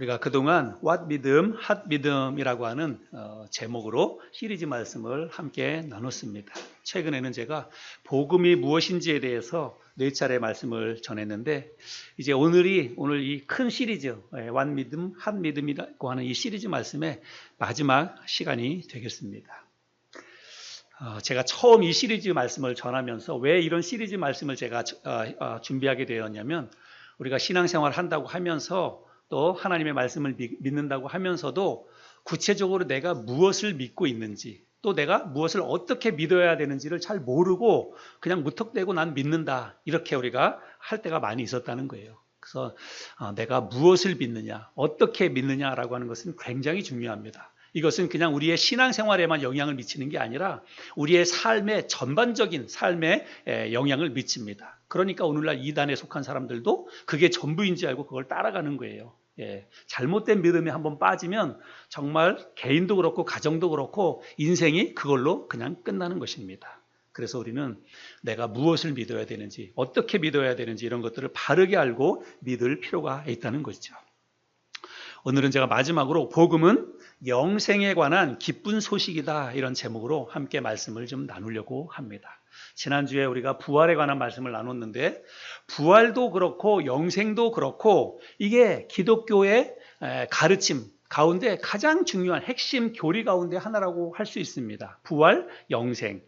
우리가 그동안 What 믿음, Hot 믿음이라고 하는 제목으로 시리즈 말씀을 함께 나눴습니다. 최근에는 제가 복음이 무엇인지에 대해서 4차례 말씀을 전했는데 이제 오늘 이 큰 시리즈 What 믿음, Hot 믿음이라고 하는 이 시리즈 말씀의 마지막 시간이 되겠습니다. 제가 처음 이 시리즈 말씀을 전하면서 왜 이런 시리즈 말씀을 제가 준비하게 되었냐면 우리가 신앙생활 한다고 하면서 또 하나님의 말씀을 믿는다고 하면서도 구체적으로 내가 무엇을 믿고 있는지 또 내가 무엇을 어떻게 믿어야 되는지를 잘 모르고 그냥 무턱대고 난 믿는다 이렇게 우리가 할 때가 많이 있었다는 거예요. 그래서 내가 무엇을 믿느냐 어떻게 믿느냐라고 하는 것은 굉장히 중요합니다. 이것은 그냥 우리의 신앙생활에만 영향을 미치는 게 아니라 우리의 삶의 전반적인 삶에 영향을 미칩니다. 그러니까 오늘날 이단에 속한 사람들도 그게 전부인지 알고 그걸 따라가는 거예요. 잘못된 믿음에 한번 빠지면 정말 개인도 그렇고 가정도 그렇고 인생이 그걸로 그냥 끝나는 것입니다. 그래서 우리는 내가 무엇을 믿어야 되는지 어떻게 믿어야 되는지 이런 것들을 바르게 알고 믿을 필요가 있다는 것이죠. 오늘은 제가 마지막으로 복음은 영생에 관한 기쁜 소식이다 이런 제목으로 함께 말씀을 좀 나누려고 합니다. 지난주에 우리가 부활에 관한 말씀을 나눴는데 부활도 그렇고 영생도 그렇고 이게 기독교의 가르침 가운데 가장 중요한 핵심 교리 가운데 하나라고 할 수 있습니다. 부활, 영생.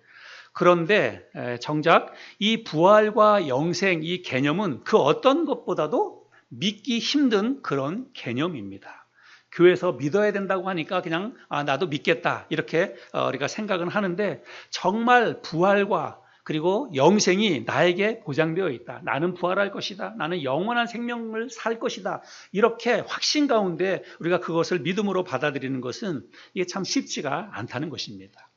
그런데 정작 이 부활과 영생 이 개념은 그 어떤 것보다도 믿기 힘든 그런 개념입니다. 교회에서 믿어야 된다고 하니까 그냥 나도 믿겠다 이렇게 우리가 생각은 하는데 정말 부활과 그리고 영생이 나에게 보장되어 있다. 나는 부활할 것이다. 나는 영원한 생명을 살 것이다. 이렇게 확신 가운데 우리가 그것을 믿음으로 받아들이는 것은 이게 참 쉽지가 않다는 것입니다.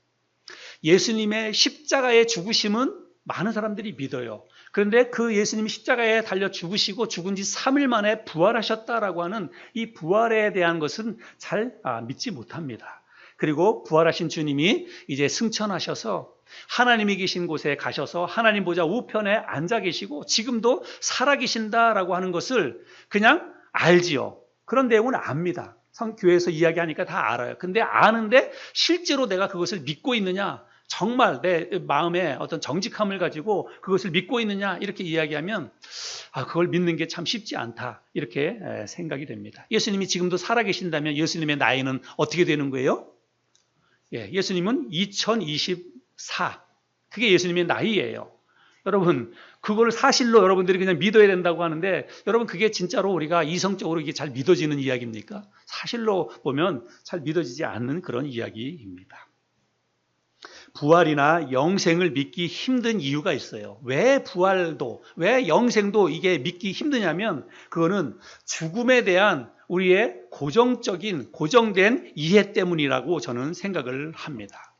예수님의 십자가의 죽으심은 많은 사람들이 믿어요. 그런데 그 예수님이 십자가에 달려 죽으시고 죽은 지 3일 만에 부활하셨다라고 하는 이 부활에 대한 것은 잘 믿지 못합니다. 그리고 부활하신 주님이 이제 승천하셔서 하나님이 계신 곳에 가셔서 하나님 보좌 우편에 앉아 계시고 지금도 살아 계신다라고 하는 것을 그냥 알지요. 그런 내용은 압니다. 교회에서 이야기하니까 다 알아요. 근데 아는데 실제로 내가 그것을 믿고 있느냐 정말 내 마음에 어떤 정직함을 가지고 그것을 믿고 있느냐 이렇게 이야기하면 그걸 믿는 게 참 쉽지 않다 이렇게 생각이 됩니다. 예수님이 지금도 살아계신다면 예수님의 나이는 어떻게 되는 거예요? 예수님은 2024 그게 예수님의 나이예요. 여러분 그걸 사실로 여러분들이 그냥 믿어야 된다고 하는데 여러분 그게 진짜로 우리가 이성적으로 이게 잘 믿어지는 이야기입니까? 사실로 보면 잘 믿어지지 않는 그런 이야기입니다. 부활이나 영생을 믿기 힘든 이유가 있어요. 왜 부활도, 왜 영생도 이게 믿기 힘드냐면 그거는 죽음에 대한 우리의 고정된 이해 때문이라고 저는 생각을 합니다.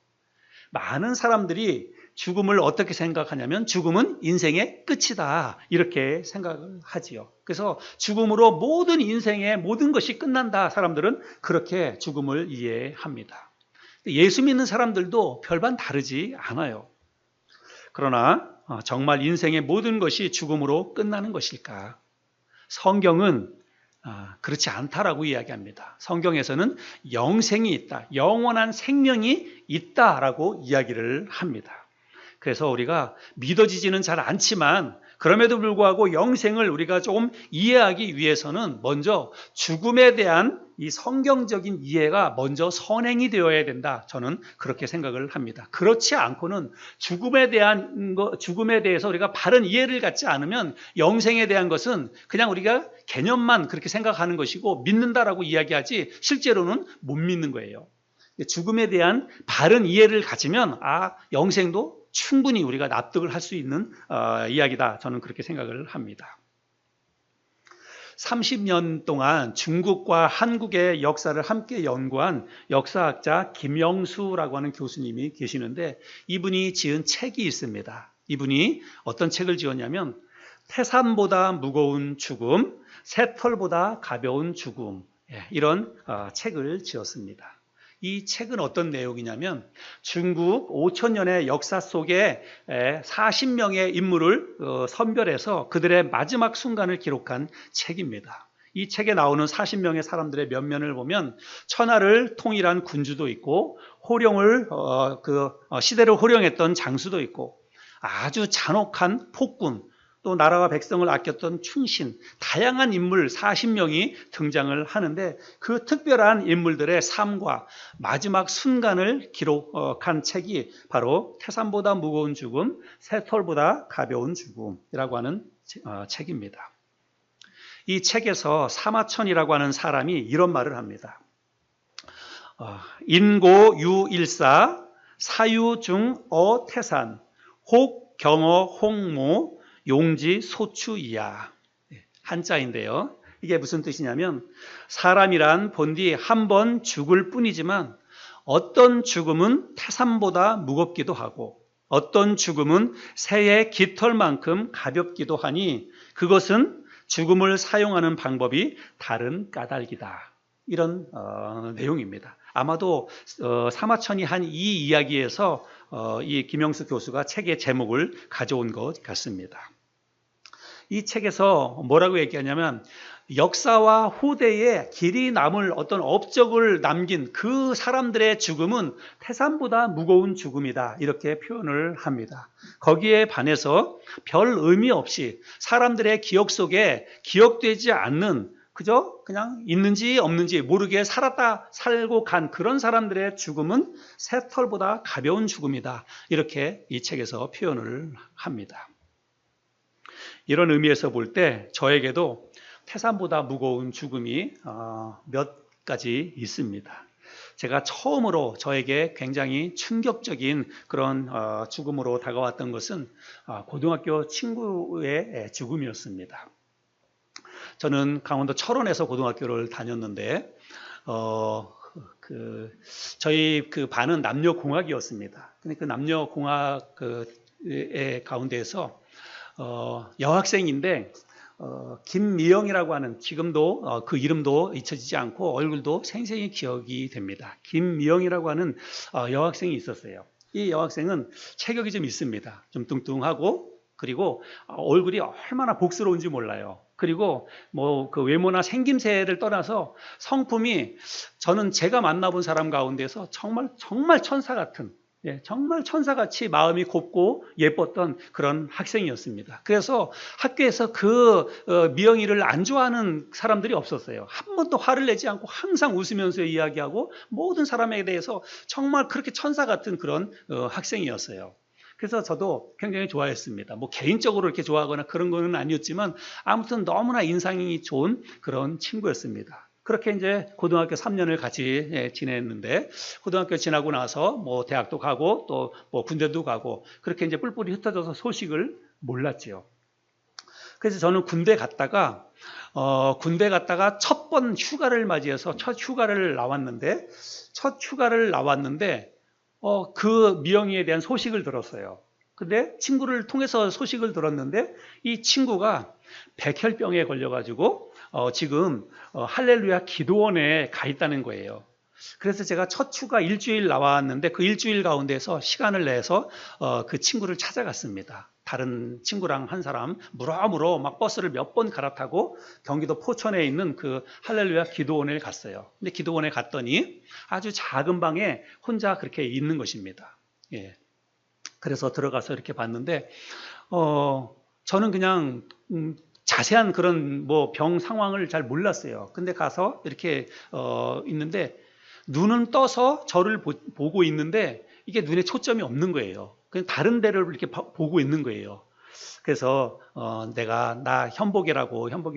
많은 사람들이 죽음을 어떻게 생각하냐면 죽음은 인생의 끝이다 이렇게 생각을 하지요. 그래서 죽음으로 모든 인생의 모든 것이 끝난다 사람들은 그렇게 죽음을 이해합니다. 예수 믿는 사람들도 별반 다르지 않아요. 그러나 정말 인생의 모든 것이 죽음으로 끝나는 것일까? 성경은 그렇지 않다라고 이야기합니다. 성경에서는 영생이 있다, 영원한 생명이 있다라고 이야기를 합니다. 그래서 우리가 믿어지지는 잘 않지만 그럼에도 불구하고 영생을 우리가 좀 이해하기 위해서는 먼저 죽음에 대한 이 성경적인 이해가 먼저 선행이 되어야 된다. 저는 그렇게 생각을 합니다. 그렇지 않고는 죽음에 대해서 우리가 바른 이해를 갖지 않으면 영생에 대한 것은 그냥 우리가 개념만 그렇게 생각하는 것이고 믿는다라고 이야기하지 실제로는 못 믿는 거예요. 죽음에 대한 바른 이해를 가지면 영생도 충분히 우리가 납득을 할 수 있는 이야기다. 저는 그렇게 생각을 합니다. 30년 동안 중국과 한국의 역사를 함께 연구한 역사학자 김영수라고 하는 교수님이 계시는데 이분이 지은 책이 있습니다. 이분이 어떤 책을 지었냐면 태산보다 무거운 죽음, 새털보다 가벼운 죽음 이런 책을 지었습니다. 이 책은 어떤 내용이냐면 중국 5,000년의 역사 속에 40명의 인물을 선별해서 그들의 마지막 순간을 기록한 책입니다. 이 책에 나오는 40명의 사람들의 면면을 보면 천하를 통일한 군주도 있고 호령을 시대를 호령했던 장수도 있고 아주 잔혹한 폭군, 또 나라와 백성을 아꼈던 충신, 다양한 인물 40명이 등장을 하는데 그 특별한 인물들의 삶과 마지막 순간을 기록한 책이 바로 태산보다 무거운 죽음, 새털보다 가벼운 죽음이라고 하는 책입니다. 이 책에서 사마천이라고 하는 사람이 이런 말을 합니다. 인고 유일사 사유중 어태산 혹 경어 홍모 용지 소추이야. 한자인데요. 이게 무슨 뜻이냐면 사람이란 본디 한 번 죽을 뿐이지만 어떤 죽음은 태산보다 무겁기도 하고 어떤 죽음은 새의 깃털만큼 가볍기도 하니 그것은 죽음을 사용하는 방법이 다른 까닭이다. 이런 내용입니다. 아마도 사마천이 한 이 이야기에서 이 김영수 교수가 책의 제목을 가져온 것 같습니다. 이 책에서 뭐라고 얘기하냐면 역사와 후대에 길이 남을 어떤 업적을 남긴 그 사람들의 죽음은 태산보다 무거운 죽음이다. 이렇게 표현을 합니다. 거기에 반해서 별 의미 없이 사람들의 기억 속에 기억되지 않는 그저 그냥 있는지 없는지 모르게 살고 간 그런 사람들의 죽음은 새털보다 가벼운 죽음이다. 이렇게 이 책에서 표현을 합니다. 이런 의미에서 볼 때 저에게도 태산보다 무거운 죽음이 몇 가지 있습니다. 제가 처음으로 저에게 굉장히 충격적인 그런 죽음으로 다가왔던 것은 고등학교 친구의 죽음이었습니다. 저는 강원도 철원에서 고등학교를 다녔는데 저희 그 반은 남녀공학이었습니다. 근데 그 남녀공학의 가운데에서 여학생인데 김미영이라고 하는 지금도 그 이름도 잊혀지지 않고 얼굴도 생생히 기억이 됩니다. 김미영이라고 하는 여학생이 있었어요. 이 여학생은 체격이 좀 있습니다. 좀 뚱뚱하고 그리고 얼굴이 얼마나 복스러운지 몰라요. 그리고 뭐 그 외모나 생김새를 떠나서 성품이 저는 제가 만나본 사람 가운데서 정말 천사 같은 정말 천사같이 마음이 곱고 예뻤던 그런 학생이었습니다. 그래서 학교에서 그 미영이를 안 좋아하는 사람들이 없었어요. 한 번도 화를 내지 않고 항상 웃으면서 이야기하고 모든 사람에 대해서 정말 그렇게 천사 같은 그런 학생이었어요. 그래서 저도 굉장히 좋아했습니다. 뭐 개인적으로 이렇게 좋아하거나 그런 거는 아니었지만 아무튼 너무나 인상이 좋은 그런 친구였습니다. 그렇게 이제 고등학교 3년을 같이 지냈는데 고등학교 지나고 나서 뭐 대학도 가고 또 뭐 군대도 가고 그렇게 이제 뿔뿔이 흩어져서 소식을 몰랐지요. 그래서 저는 군대 갔다가 첫 번 휴가를 맞이해서 첫 휴가를 나왔는데 그 미영이에 대한 소식을 들었어요. 근데 친구를 통해서 소식을 들었는데 이 친구가 백혈병에 걸려가지고 지금 할렐루야 기도원에 가 있다는 거예요. 그래서 제가 첫 휴가 일주일 나왔는데 그 일주일 가운데서 시간을 내서 그 친구를 찾아갔습니다. 다른 친구랑 한 사람 무러무러 막 버스를 몇 번 갈아타고 경기도 포천에 있는 그 할렐루야 기도원에 갔어요. 근데 기도원에 갔더니 아주 작은 방에 혼자 그렇게 있는 것입니다. 예. 그래서 들어가서 이렇게 봤는데 저는 그냥 자세한 그런 뭐 병 상황을 잘 몰랐어요. 근데 가서 이렇게 있는데 눈은 떠서 저를 보고 있는데 이게 눈에 초점이 없는 거예요. 그냥 다른 데를 이렇게 보고 있는 거예요. 그래서 나 현복이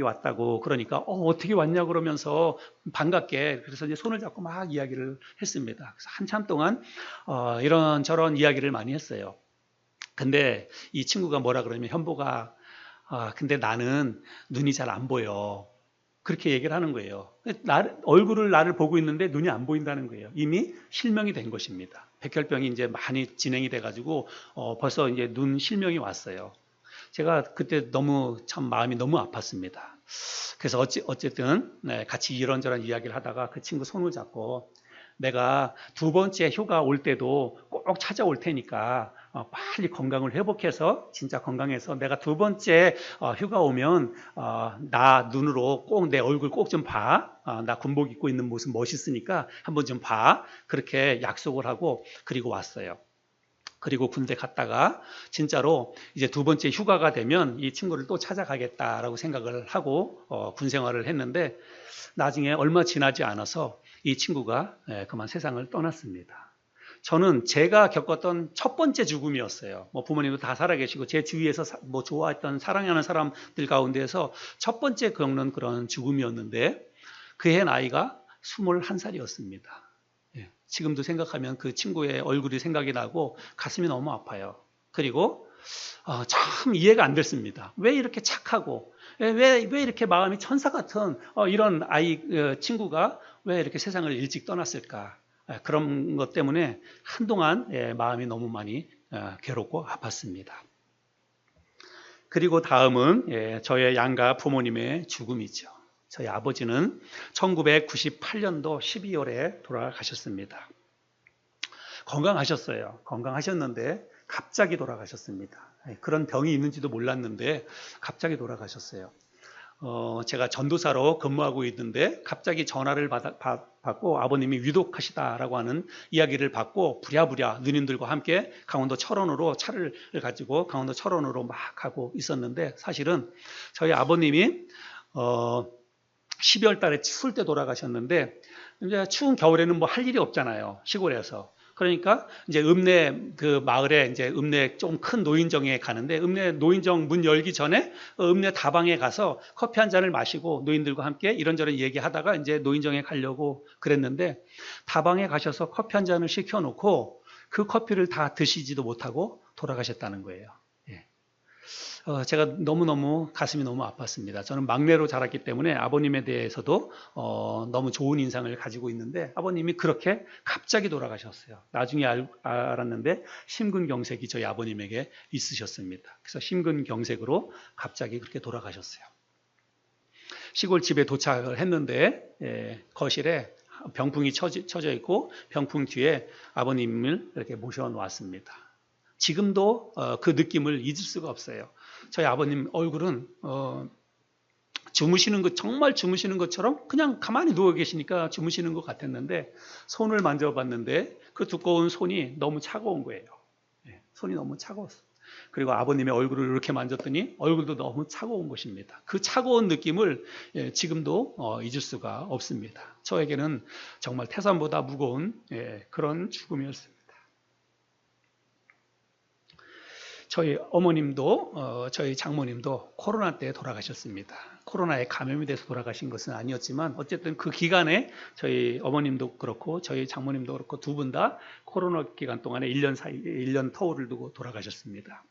왔다고 그러니까 어떻게 왔냐 그러면서 반갑게 그래서 이제 손을 잡고 막 이야기를 했습니다. 그래서 한참 동안 이런저런 이야기를 많이 했어요. 근데 이 친구가 뭐라 그러냐면 현복아 근데 나는 눈이 잘 안 보여. 그렇게 얘기를 하는 거예요. 얼굴을 나를 보고 있는데 눈이 안 보인다는 거예요. 이미 실명이 된 것입니다. 백혈병이 이제 많이 진행이 돼가지고 벌써 이제 눈 실명이 왔어요. 제가 그때 참 마음이 너무 아팠습니다. 그래서 어쨌든 같이 이런저런 이야기를 하다가 그 친구 손을 잡고 내가 두 번째 휴가 올 때도 꼭 찾아올 테니까 빨리 건강을 회복해서 진짜 건강해서 내가 두 번째 휴가 오면 나 눈으로 꼭 내 얼굴 꼭 좀 봐. 나 군복 입고 있는 모습 멋있으니까 한번 좀 봐. 그렇게 약속을 하고 그리고 왔어요. 그리고 군대 갔다가 진짜로 이제 두 번째 휴가가 되면 이 친구를 또 찾아가겠다라고 생각을 하고 군 생활을 했는데 나중에 얼마 지나지 않아서 이 친구가 그만 세상을 떠났습니다. 저는 제가 겪었던 첫 번째 죽음이었어요. 뭐 부모님도 다 살아계시고 제 주위에서 뭐 좋아했던 사랑하는 사람들 가운데서 첫 번째 겪는 그런 죽음이었는데 그의 나이가 21살이었습니다. 지금도 생각하면 그 친구의 얼굴이 생각이 나고 가슴이 너무 아파요. 그리고 참 이해가 안 됐습니다. 왜 이렇게 착하고 왜 이렇게 마음이 천사 같은 이런 친구가 왜 이렇게 세상을 일찍 떠났을까? 그런 것 때문에 한동안 마음이 너무 많이 괴롭고 아팠습니다. 그리고 다음은 저의 양가 부모님의 죽음이죠. 저희 아버지는 1998년도 12월에 돌아가셨습니다. 건강하셨어요. 건강하셨는데 갑자기 돌아가셨습니다. 그런 병이 있는지도 몰랐는데 갑자기 돌아가셨어요. 제가 전도사로 근무하고 있는데 갑자기 전화를 받고 아버님이 위독하시다라고 하는 이야기를 받고 부랴부랴 누님들과 함께 강원도 철원으로 차를 가지고 강원도 철원으로 막 가고 있었는데 사실은 저희 아버님이 12월 달에 추울 때 돌아가셨는데 이제 추운 겨울에는 뭐 할 일이 없잖아요. 시골에서. 그러니까 이제 읍내 그 마을에 이제 읍내 좀 큰 노인정에 가는데 읍내 노인정 문 열기 전에 읍내 다방에 가서 커피 한 잔을 마시고 노인들과 함께 이런저런 얘기하다가 이제 노인정에 가려고 그랬는데 다방에 가셔서 커피 한 잔을 시켜놓고 그 커피를 다 드시지도 못하고 돌아가셨다는 거예요. 제가 너무너무 가슴이 너무 아팠습니다. 저는 막내로 자랐기 때문에 아버님에 대해서도 너무 좋은 인상을 가지고 있는데 아버님이 그렇게 갑자기 돌아가셨어요. 나중에 알았는데 심근경색이 저희 아버님에게 있으셨습니다. 그래서 심근경색으로 갑자기 그렇게 돌아가셨어요. 시골 집에 도착을 했는데 거실에 병풍이 쳐져 있고 병풍 뒤에 아버님을 이렇게 모셔놓았습니다. 지금도 그 느낌을 잊을 수가 없어요. 저희 아버님 얼굴은 정말 주무시는 것처럼 그냥 가만히 누워 계시니까 주무시는 것 같았는데 손을 만져봤는데 그 두꺼운 손이 너무 차가운 거예요. 손이 너무 차가웠어요. 그리고 아버님의 얼굴을 이렇게 만졌더니 얼굴도 너무 차가운 것입니다. 그 차가운 느낌을 지금도 잊을 수가 없습니다. 저에게는 정말 태산보다 무거운 그런 죽음이었습니다. 저희 어머님도 저희 장모님도 코로나 때 돌아가셨습니다. 코로나에 감염이 돼서 돌아가신 것은 아니었지만 어쨌든 그 기간에 저희 어머님도 그렇고 저희 장모님도 그렇고 두 분 다 코로나 기간 동안에 1년 터울을 두고 돌아가셨습니다.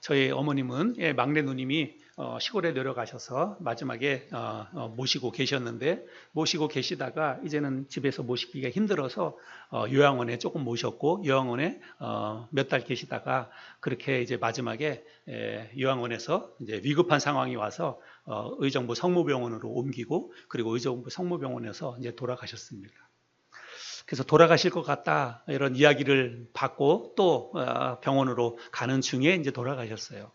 저희 어머님은 막내 누님이 시골에 내려가셔서 마지막에 모시고 계셨는데 모시고 계시다가 이제는 집에서 모시기가 힘들어서 요양원에 조금 모셨고 요양원에 몇 달 계시다가 그렇게 이제 마지막에 요양원에서 이제 위급한 상황이 와서 의정부 성모병원으로 옮기고 그리고 의정부 성모병원에서 이제 돌아가셨습니다. 그래서 돌아가실 것 같다 이런 이야기를 받고 또 병원으로 가는 중에 이제 돌아가셨어요.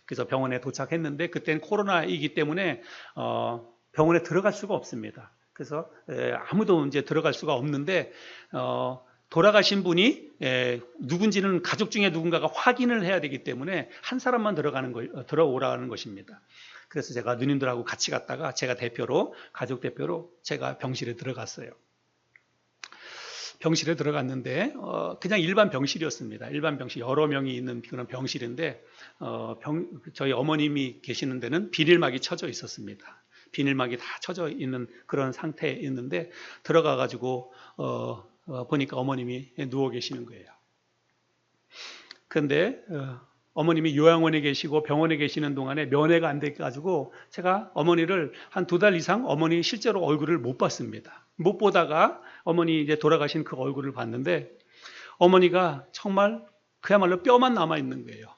그래서 병원에 도착했는데 그때는 코로나이기 때문에 병원에 들어갈 수가 없습니다. 그래서 아무도 이제 들어갈 수가 없는데 돌아가신 분이 누군지는 가족 중에 누군가가 확인을 해야 되기 때문에 한 사람만 들어오라는 것입니다. 그래서 제가 누님들하고 같이 갔다가 제가 대표로 가족 대표로 제가 병실에 들어갔어요. 병실에 들어갔는데 그냥 일반 병실이었습니다. 일반 병실 여러 명이 있는 그런 병실인데 저희 어머님이 계시는 데는 비닐막이 쳐져 있었습니다. 비닐막이 다 쳐져 있는 그런 상태에 있는데 들어가 가지고 보니까 어머님이 누워 계시는 거예요. 그런데 어머님이 요양원에 계시고 병원에 계시는 동안에 면회가 안 돼 가지고 제가 어머니를 한 2달 이상 어머니 실제로 얼굴을 못 봤습니다. 못 보다가 어머니 이제 돌아가신 그 얼굴을 봤는데 어머니가 정말 그야말로 뼈만 남아 있는 거예요.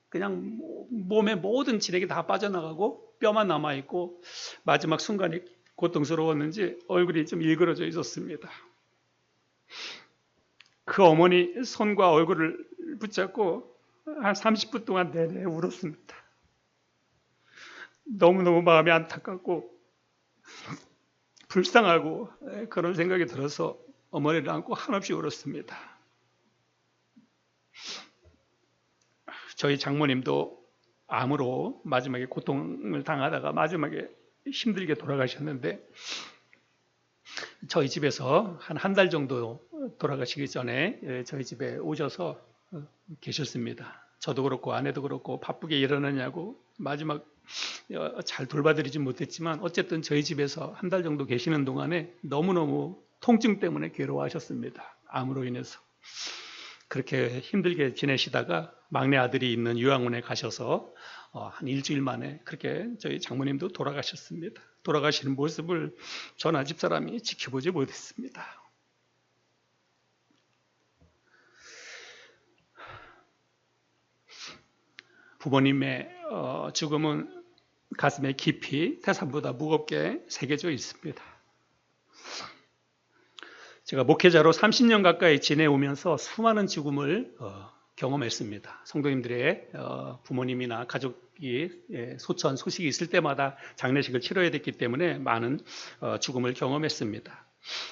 그냥 몸의 모든 지력이 다 빠져나가고 뼈만 남아 있고 마지막 순간이 고통스러웠는지 얼굴이 좀 일그러져 있었습니다. 그 어머니 손과 얼굴을 붙잡고 한 30분 동안 내내 울었습니다. 너무너무 마음이 안타깝고 불쌍하고 그런 생각이 들어서 어머니를 안고 한없이 울었습니다. 저희 장모님도 암으로 마지막에 고통을 당하다가 마지막에 힘들게 돌아가셨는데 저희 집에서 한 달 정도 돌아가시기 전에 저희 집에 오셔서 계셨습니다. 저도 그렇고 아내도 그렇고 바쁘게 일어나냐고 마지막 잘 돌봐드리지 못했지만 어쨌든 저희 집에서 한 달 정도 계시는 동안에 너무너무 통증 때문에 괴로워하셨습니다. 암으로 인해서. 그렇게 힘들게 지내시다가 막내 아들이 있는 요양원에 가셔서 한 일주일 만에 그렇게 저희 장모님도 돌아가셨습니다. 돌아가시는 모습을 저나 집사람이 지켜보지 못했습니다. 부모님의 죽음은 가슴에 깊이 태산보다 무겁게 새겨져 있습니다. 제가 목회자로 30년 가까이 지내오면서 수많은 죽음을 경험했습니다. 성도님들의 부모님이나 가족이 소천, 소식이 있을 때마다 장례식을 치러야 됐기 때문에 많은 죽음을 경험했습니다.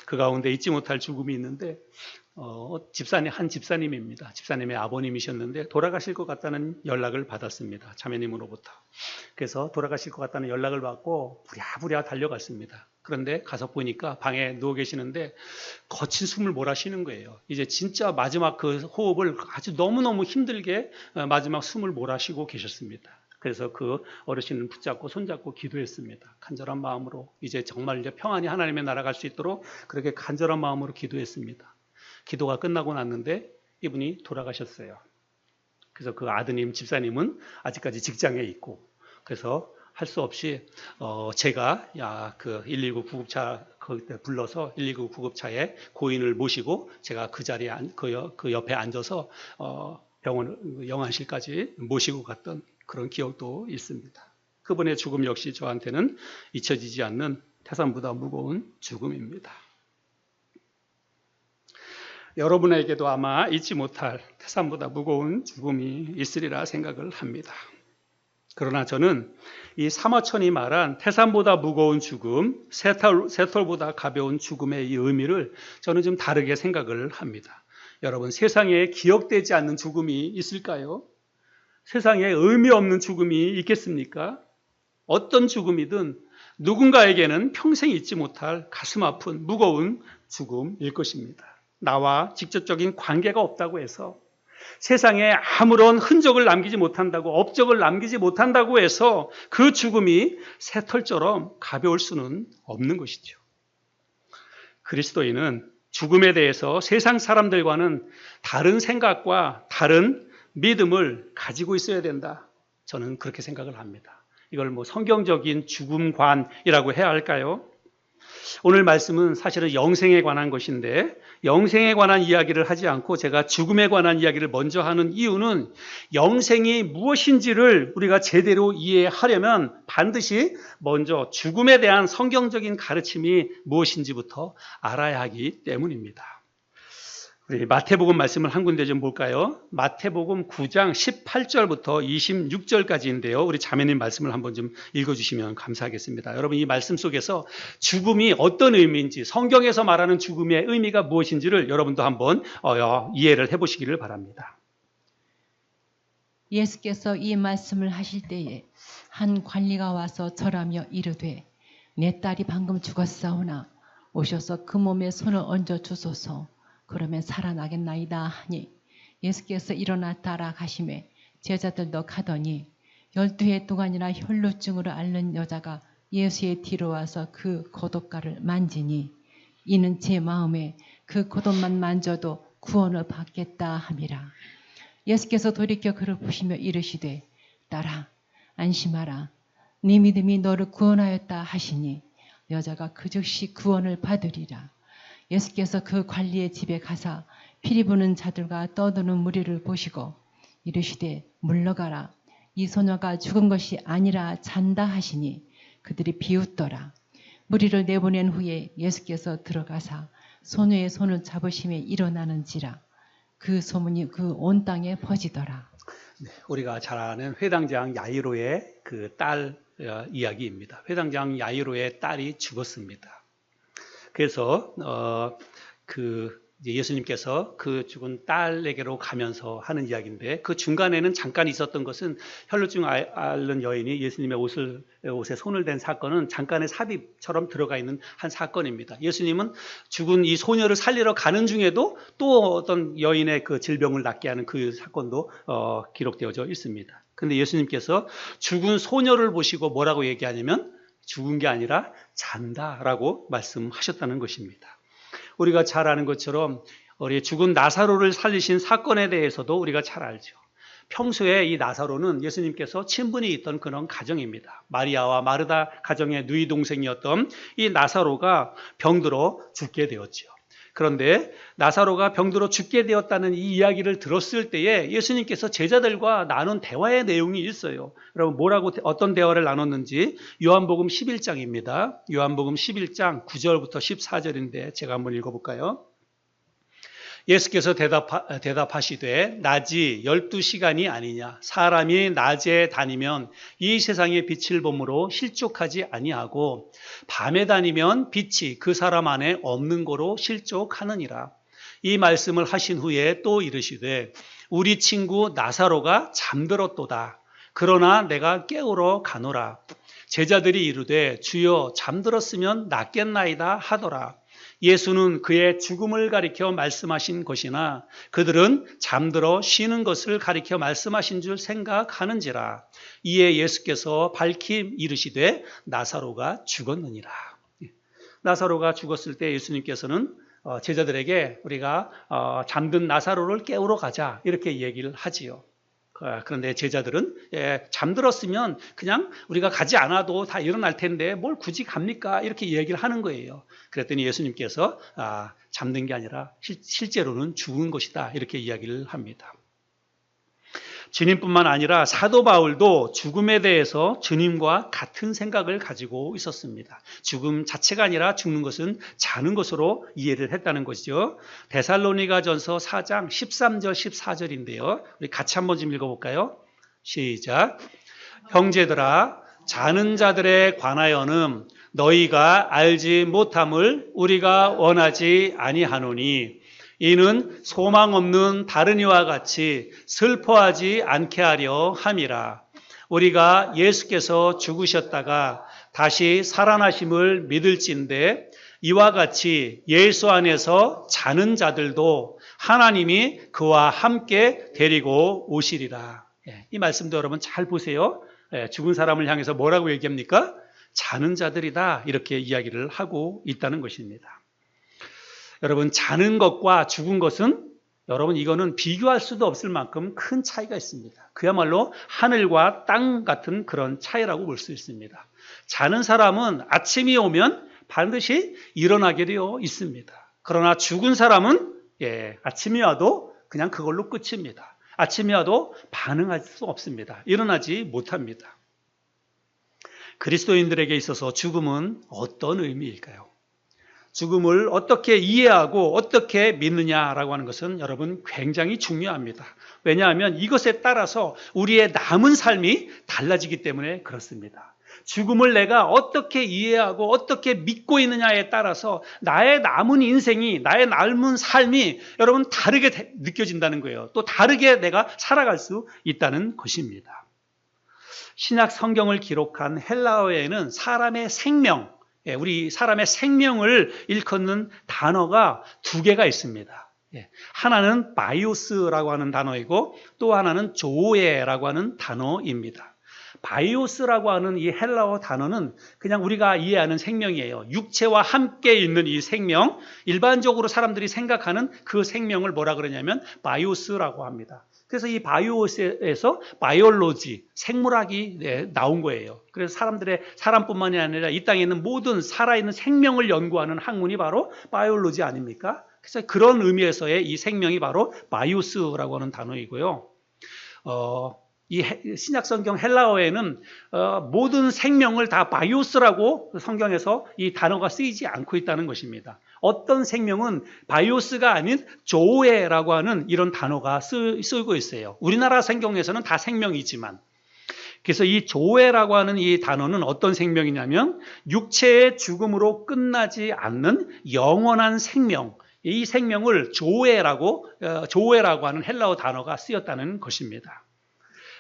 그 가운데 잊지 못할 죽음이 있는데 한 집사님입니다. 집사님의 아버님이셨는데 돌아가실 것 같다는 연락을 받았습니다. 자매님으로부터. 그래서 돌아가실 것 같다는 연락을 받고 부랴부랴 달려갔습니다. 그런데 가서 보니까 방에 누워 계시는데 거친 숨을 몰아쉬는 거예요. 이제 진짜 마지막 그 호흡을 아주 너무너무 힘들게 마지막 숨을 몰아쉬고 계셨습니다. 그래서 그 어르신을 붙잡고 손잡고 기도했습니다. 간절한 마음으로 이제 정말 이제 평안히 하나님의 나라 갈 수 있도록 그렇게 간절한 마음으로 기도했습니다. 기도가 끝나고 났는데 이분이 돌아가셨어요. 그래서 그 아드님 집사님은 아직까지 직장에 있고 그래서 할 수 없이 제가 그 119 구급차 그때 불러서 119 구급차에 고인을 모시고 제가 그 자리에 그 옆에 앉아서 병원 영안실까지 모시고 갔던 그런 기억도 있습니다. 그분의 죽음 역시 저한테는 잊혀지지 않는 태산보다 무거운 죽음입니다. 여러분에게도 아마 잊지 못할 태산보다 무거운 죽음이 있으리라 생각을 합니다. 그러나 저는 이 사마천이 말한 태산보다 무거운 죽음, 새털보다 가벼운 죽음의 이 의미를 저는 좀 다르게 생각을 합니다. 여러분, 세상에 기억되지 않는 죽음이 있을까요? 세상에 의미 없는 죽음이 있겠습니까? 어떤 죽음이든 누군가에게는 평생 잊지 못할 가슴 아픈 무거운 죽음일 것입니다. 나와 직접적인 관계가 없다고 해서 세상에 아무런 흔적을 남기지 못한다고, 업적을 남기지 못한다고 해서 그 죽음이 새털처럼 가벼울 수는 없는 것이죠. 그리스도인은 죽음에 대해서 세상 사람들과는 다른 생각과 다른 믿음을 가지고 있어야 된다. 저는 그렇게 생각을 합니다. 이걸 성경적인 죽음관이라고 해야 할까요? 오늘 말씀은 사실은 영생에 관한 것인데 영생에 관한 이야기를 하지 않고 제가 죽음에 관한 이야기를 먼저 하는 이유는 영생이 무엇인지를 우리가 제대로 이해하려면 반드시 먼저 죽음에 대한 성경적인 가르침이 무엇인지부터 알아야 하기 때문입니다. 우리 마태복음 말씀을 한 군데 좀 볼까요? 마태복음 9장 18절부터 26절까지인데요. 우리 자매님 말씀을 한번 좀 읽어주시면 감사하겠습니다. 여러분, 이 말씀 속에서 죽음이 어떤 의미인지, 성경에서 말하는 죽음의 의미가 무엇인지를 여러분도 한번 이해를 해보시기를 바랍니다. 예수께서 이 말씀을 하실 때에 한 관리가 와서 절하며 이르되 내 딸이 방금 죽었사오나 오셔서 그 몸에 손을 얹어 주소서. 그러면 살아나겠나이다 하니 예수께서 일어나 따라가시매 제자들도 가더니 12해 동안이나 혈루증으로 앓는 여자가 예수의 뒤로 와서 그 고독가를 만지니 이는 제 마음에 그 고독만 만져도 구원을 받겠다 함이라. 예수께서 돌이켜 그를 보시며 이르시되 딸아 안심하라 네 믿음이 너를 구원하였다 하시니 여자가 그 즉시 구원을 받으리라. 예수께서 그 관리의 집에 가사 피리 부는 자들과 떠드는 무리를 보시고 이르시되 물러가라 이 소녀가 죽은 것이 아니라 잔다 하시니 그들이 비웃더라. 무리를 내보낸 후에 예수께서 들어가사 소녀의 손을 잡으심에 일어나는지라. 그 소문이 그 온 땅에 퍼지더라. 우리가 잘 아는 회당장 야이로의 그 딸 이야기입니다. 회당장 야이로의 딸이 죽었습니다. 그래서 이제 예수님께서 그 죽은 딸에게로 가면서 하는 이야기인데, 그 중간에는 잠깐 있었던 것은 혈루증 앓는 여인이 예수님의 옷에 손을 댄 사건은 잠깐의 삽입처럼 들어가 있는 한 사건입니다. 예수님은 죽은 이 소녀를 살리러 가는 중에도 또 어떤 여인의 그 질병을 낫게 하는 그 사건도 기록되어져 있습니다. 근데 예수님께서 죽은 소녀를 보시고 뭐라고 얘기하냐면 죽은 게 아니라 잔다라고 말씀하셨다는 것입니다. 우리가 잘 아는 것처럼 우리 죽은 나사로를 살리신 사건에 대해서도 우리가 잘 알죠. 평소에 이 나사로는 예수님께서 친분이 있던 그런 가정입니다. 마리아와 마르다 가정의 누이 동생이었던 이 나사로가 병들어 죽게 되었죠. 그런데 나사로가 병들어 죽게 되었다는 이 이야기를 들었을 때에 예수님께서 제자들과 나눈 대화의 내용이 있어요. 여러분 어떤 대화를 나눴는지 요한복음 11장입니다. 요한복음 11장 9절부터 14절인데 제가 한번 읽어볼까요? 예수께서 대답하시되 낮이 12시간이 아니냐. 사람이 낮에 다니면 이 세상의 빛을 보므로 실족하지 아니하고 밤에 다니면 빛이 그 사람 안에 없는 거로 실족하느니라. 이 말씀을 하신 후에 또 이르시되 우리 친구 나사로가 잠들었도다. 그러나 내가 깨우러 가노라. 제자들이 이르되 주여 잠들었으면 낫겠나이다 하더라. 예수는 그의 죽음을 가리켜 말씀하신 것이나 그들은 잠들어 쉬는 것을 가리켜 말씀하신 줄 생각하는지라. 이에 예수께서 밝히 이르시되 나사로가 죽었느니라. 나사로가 죽었을 때 예수님께서는 제자들에게 우리가 잠든 나사로를 깨우러 가자 이렇게 얘기를 하지요. 그런데 제자들은 잠들었으면 그냥 우리가 가지 않아도 다 일어날 텐데 뭘 굳이 갑니까? 이렇게 얘기를 하는 거예요. 그랬더니 예수님께서 잠든 게 아니라 실제로는 죽은 것이다 이렇게 이야기를 합니다. 주님뿐만 아니라 사도 바울도 죽음에 대해서 주님과 같은 생각을 가지고 있었습니다. 죽음 자체가 아니라 죽는 것은 자는 것으로 이해를 했다는 것이죠. 데살로니가전서 4장 13절 14절인데요. 우리 같이 한번 좀 읽어볼까요? 시작. 형제들아 자는 자들에 관하여는 너희가 알지 못함을 우리가 원하지 아니하노니 이는 소망 없는 다른 이와 같이 슬퍼하지 않게 하려 함이라. 우리가 예수께서 죽으셨다가 다시 살아나심을 믿을진데 이와 같이 예수 안에서 자는 자들도 하나님이 그와 함께 데리고 오시리라. 이 말씀도 여러분 잘 보세요. 죽은 사람을 향해서 뭐라고 얘기합니까? 자는 자들이다 이렇게 이야기를 하고 있다는 것입니다. 여러분 자는 것과 죽은 것은 여러분 이거는 비교할 수도 없을 만큼 큰 차이가 있습니다. 그야말로 하늘과 땅 같은 그런 차이라고 볼 수 있습니다. 자는 사람은 아침이 오면 반드시 일어나게 되어 있습니다. 그러나 죽은 사람은 아침이 와도 그냥 그걸로 끝입니다. 아침이 와도 반응할 수 없습니다. 일어나지 못합니다. 그리스도인들에게 있어서 죽음은 어떤 의미일까요? 죽음을 어떻게 이해하고 어떻게 믿느냐라고 하는 것은 여러분 굉장히 중요합니다. 왜냐하면 이것에 따라서 우리의 남은 삶이 달라지기 때문에 그렇습니다. 죽음을 내가 어떻게 이해하고 어떻게 믿고 있느냐에 따라서 나의 남은 인생이, 나의 남은 삶이 여러분 다르게 느껴진다는 거예요. 또 다르게 내가 살아갈 수 있다는 것입니다. 신약 성경을 기록한 헬라어에는 사람의 생명, 우리 사람의 생명을 일컫는 단어가 두 개가 있습니다. 하나는 바이오스라고 하는 단어이고 또 하나는 조에라고 하는 단어입니다. 바이오스라고 하는 이 헬라어 단어는 그냥 우리가 이해하는 생명이에요. 육체와 함께 있는 이 생명, 일반적으로 사람들이 생각하는 그 생명을 뭐라 그러냐면 바이오스라고 합니다. 그래서 이 바이오스에서 바이올로지, 생물학이 나온 거예요. 그래서 사람뿐만이 아니라 이 땅에 있는 모든 살아있는 생명을 연구하는 학문이 바로 바이올로지 아닙니까? 그래서 그런 의미에서의 이 생명이 바로 바이오스라고 하는 단어이고요. 이 신약 성경 헬라어에는 모든 생명을 다 바이오스라고 성경에서 이 단어가 쓰이지 않고 있다는 것입니다. 어떤 생명은 바이오스가 아닌 조에라고 하는 이런 단어가 쓰이고 있어요. 우리나라 성경에서는 다 생명이지만, 그래서 이 조에라고 하는 이 단어는 어떤 생명이냐면 육체의 죽음으로 끝나지 않는 영원한 생명, 이 생명을 조에라고 하는 헬라어 단어가 쓰였다는 것입니다.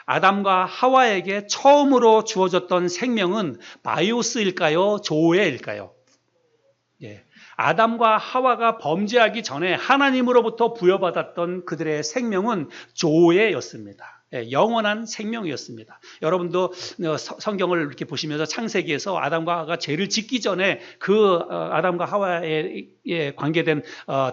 아담과 하와에게 처음으로 주어졌던 생명은 바이오스일까요? 조에일까요? 예. 아담과 하와가 범죄하기 전에 하나님으로부터 부여받았던 그들의 생명은 조에였습니다. 예, 영원한 생명이었습니다. 여러분도 성경을 이렇게 보시면서 창세기에서 아담과 하와가 죄를 짓기 전에 그 아담과 하와에 관계된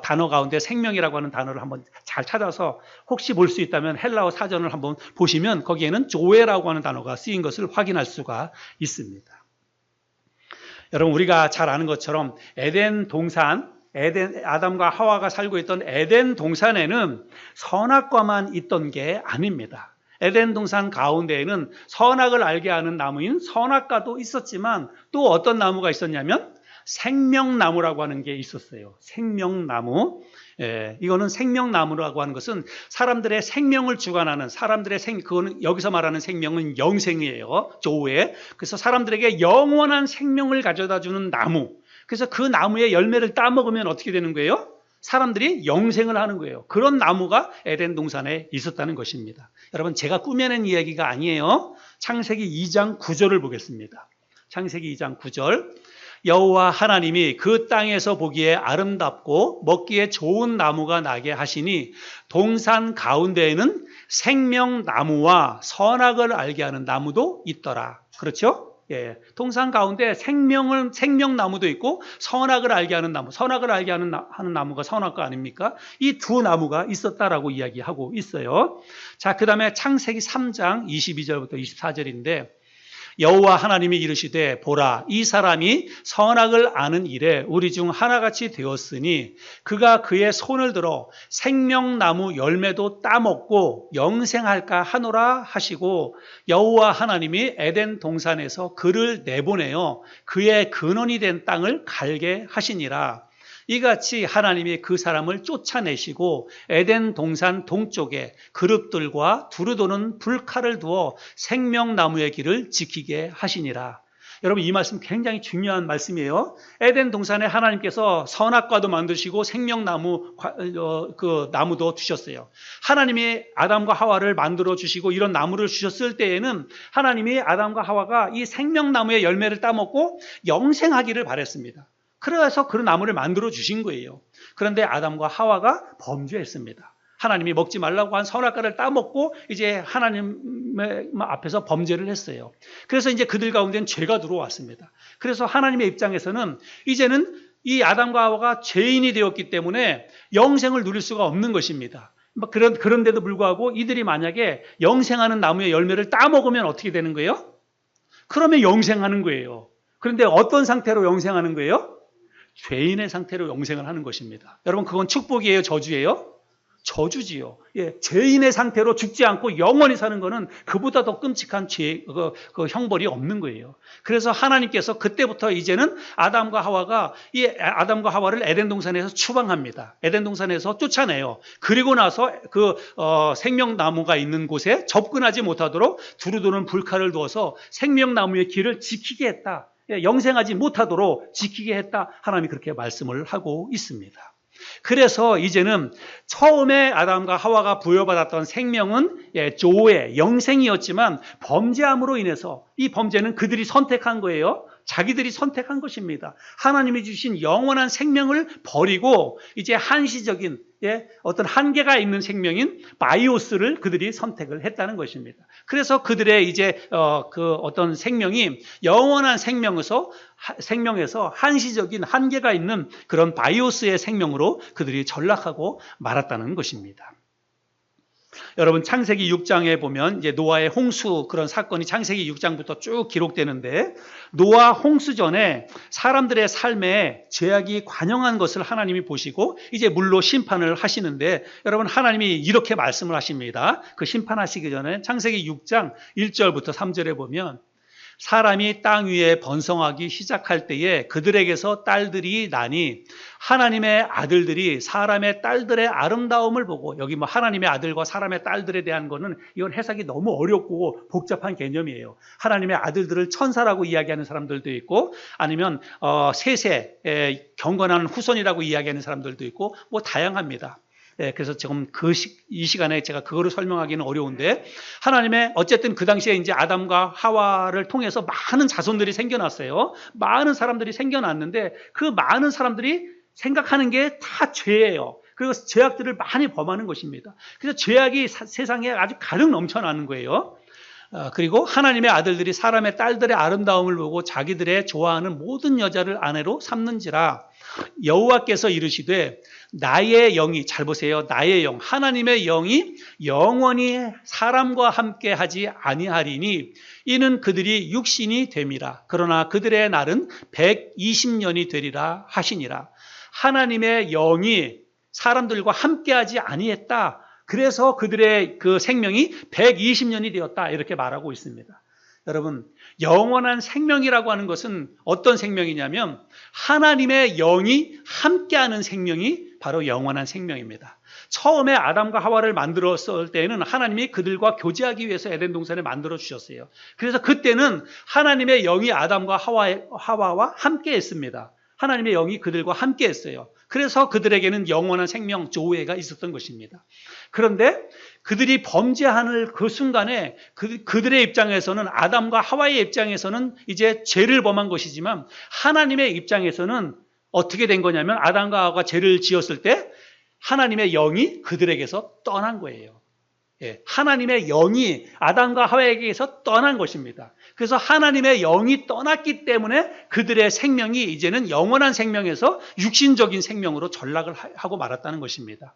단어 가운데 생명이라고 하는 단어를 한번 잘 찾아서 혹시 볼 수 있다면 헬라어 사전을 한번 보시면 거기에는 조에라고 하는 단어가 쓰인 것을 확인할 수가 있습니다. 여러분, 우리가 잘 아는 것처럼 아담과 하와가 살고 있던 에덴 동산에는 선악과만 있던 게 아닙니다. 에덴 동산 가운데에는 선악을 알게 하는 나무인 선악과도 있었지만 또 어떤 나무가 있었냐면 생명나무라고 하는 게 있었어요. 생명나무. 이거는 생명나무라고 하는 것은 사람들의 생명을 주관하는 그거는 여기서 말하는 생명은 영생이에요. 조에. 그래서 사람들에게 영원한 생명을 가져다 주는 나무. 그래서 그 나무의 열매를 따먹으면 어떻게 되는 거예요? 사람들이 영생을 하는 거예요. 그런 나무가 에덴 동산에 있었다는 것입니다. 여러분, 제가 꾸며낸 이야기가 아니에요. 창세기 2장 9절을 보겠습니다. 창세기 2장 9절. 여호와 하나님이 그 땅에서 보기에 아름답고 먹기에 좋은 나무가 나게 하시니 동산 가운데에는 생명나무와 선악을 알게 하는 나무도 있더라. 그렇죠? 예, 동산 가운데 생명나무도 있고 선악을 알게 하는 나무, 선악을 알게 하는 나무가 선악과 아닙니까? 이 두 나무가 있었다라고 이야기하고 있어요. 자, 그 다음에 창세기 3장 22절부터 24절인데 여호와 하나님이 이르시되 보라, 이 사람이 선악을 아는 일에 우리 중 하나같이 되었으니 그가 그의 손을 들어 생명나무 열매도 따먹고 영생할까 하노라 하시고 여호와 하나님이 에덴 동산에서 그를 내보내어 그의 근원이 된 땅을 갈게 하시니라. 이같이 하나님이 그 사람을 쫓아내시고 에덴 동산 동쪽에 그룹들과 두루도는 불칼을 두어 생명나무의 길을 지키게 하시니라. 여러분, 이 말씀 굉장히 중요한 말씀이에요. 에덴 동산에 하나님께서 선악과도 만드시고 생명나무 그 나무도 주셨어요. 하나님이 아담과 하와를 만들어 주시고 이런 나무를 주셨을 때에는 하나님이 아담과 하와가 이 생명나무의 열매를 따먹고 영생하기를 바랬습니다. 그래서 그런 나무를 만들어 주신 거예요. 그런데 아담과 하와가 범죄했습니다. 하나님이 먹지 말라고 한 선악과를 따먹고 이제 하나님의 앞에서 범죄를 했어요. 그래서 이제 그들 가운데는 죄가 들어왔습니다. 그래서 하나님의 입장에서는 이제는 이 아담과 하와가 죄인이 되었기 때문에 영생을 누릴 수가 없는 것입니다. 그런데도 불구하고 이들이 만약에 영생하는 나무의 열매를 따먹으면 어떻게 되는 거예요? 그러면 영생하는 거예요. 그런데 어떤 상태로 영생하는 거예요? 죄인의 상태로 영생을 하는 것입니다. 여러분, 그건 축복이에요? 저주예요? 저주지요. 예, 죄인의 상태로 죽지 않고 영원히 사는 것은 그보다 더 끔찍한 그 형벌이 없는 거예요. 그래서 하나님께서 그때부터 이제는 아담과 하와를 에덴 동산에서 추방합니다. 에덴 동산에서 쫓아내요. 그리고 나서 그 생명나무가 있는 곳에 접근하지 못하도록 두루도는 불칼을 두어서 생명나무의 길을 지키게 했다. 영생하지 못하도록 지키게 했다. 하나님이 그렇게 말씀을 하고 있습니다. 그래서 이제는 처음에 아담과 하와가 부여받았던 생명은 조의 영생이었지만 범죄함으로 인해서 이 범죄는 그들이 선택한 거예요. 자기들이 선택한 것입니다. 하나님이 주신 영원한 생명을 버리고 이제 한시적인 어떤 한계가 있는 생명인 바이오스를 그들이 선택을 했다는 것입니다. 그래서 그들의 이제 그 어떤 생명이 영원한 생명에서 한시적인 한계가 있는 그런 바이오스의 생명으로 그들이 전락하고 말았다는 것입니다. 여러분 창세기 6장에 보면 이제 노아의 홍수 그런 사건이 창세기 6장부터 쭉 기록되는데 노아 홍수 전에 사람들의 삶에 죄악이 관영한 것을 하나님이 보시고 이제 물로 심판을 하시는데 여러분 하나님이 이렇게 말씀을 하십니다. 그 심판하시기 전에 창세기 6장 1절부터 3절에 보면 사람이 땅 위에 번성하기 시작할 때에 그들에게서 딸들이 나니 하나님의 아들들이 사람의 딸들의 아름다움을 보고, 여기 뭐 하나님의 아들과 사람의 딸들에 대한 거는 이건 해석이 너무 어렵고 복잡한 개념이에요. 하나님의 아들들을 천사라고 이야기하는 사람들도 있고 아니면 셋의 경건한 후손이라고 이야기하는 사람들도 있고 뭐 다양합니다. 그래서 지금 이 시간에 제가 그거를 설명하기는 어려운데 하나님의 어쨌든 그 당시에 이제 아담과 하와를 통해서 많은 자손들이 생겨났어요. 많은 사람들이 생겨났는데 그 많은 사람들이 생각하는 게 다 죄예요. 그리고 죄악들을 많이 범하는 것입니다. 그래서 죄악이 세상에 아주 가득 넘쳐나는 거예요. 그리고 하나님의 아들들이 사람의 딸들의 아름다움을 보고 자기들의 좋아하는 모든 여자를 아내로 삼는지라 여호와께서 이르시되 나의 영이, 잘 보세요, 나의 영, 하나님의 영이 영원히 사람과 함께 하지 아니하리니 이는 그들이 육신이 됨이라. 그러나 그들의 날은 120년이 되리라 하시니라. 하나님의 영이 사람들과 함께 하지 아니했다. 그래서 그들의 그 생명이 120년이 되었다. 이렇게 말하고 있습니다. 여러분, 영원한 생명이라고 하는 것은 어떤 생명이냐면 하나님의 영이 함께하는 생명이 바로 영원한 생명입니다. 처음에 아담과 하와를 만들었을 때에는 하나님이 그들과 교제하기 위해서 에덴 동산을 만들어 주셨어요. 그래서 그때는 하나님의 영이 아담과 하와와 함께 했습니다. 하나님의 영이 그들과 함께 했어요. 그래서 그들에게는 영원한 생명, 조회가 있었던 것입니다. 그런데 그들이 범죄하는 그 순간에 그들의 입장에서는, 아담과 하와의 입장에서는 이제 죄를 범한 것이지만 하나님의 입장에서는 어떻게 된 거냐면 아담과 하와가 죄를 지었을 때 하나님의 영이 그들에게서 떠난 거예요. 하나님의 영이 아담과 하와에게서 떠난 것입니다. 그래서 하나님의 영이 떠났기 때문에 그들의 생명이 이제는 영원한 생명에서 육신적인 생명으로 전락을 하고 말았다는 것입니다.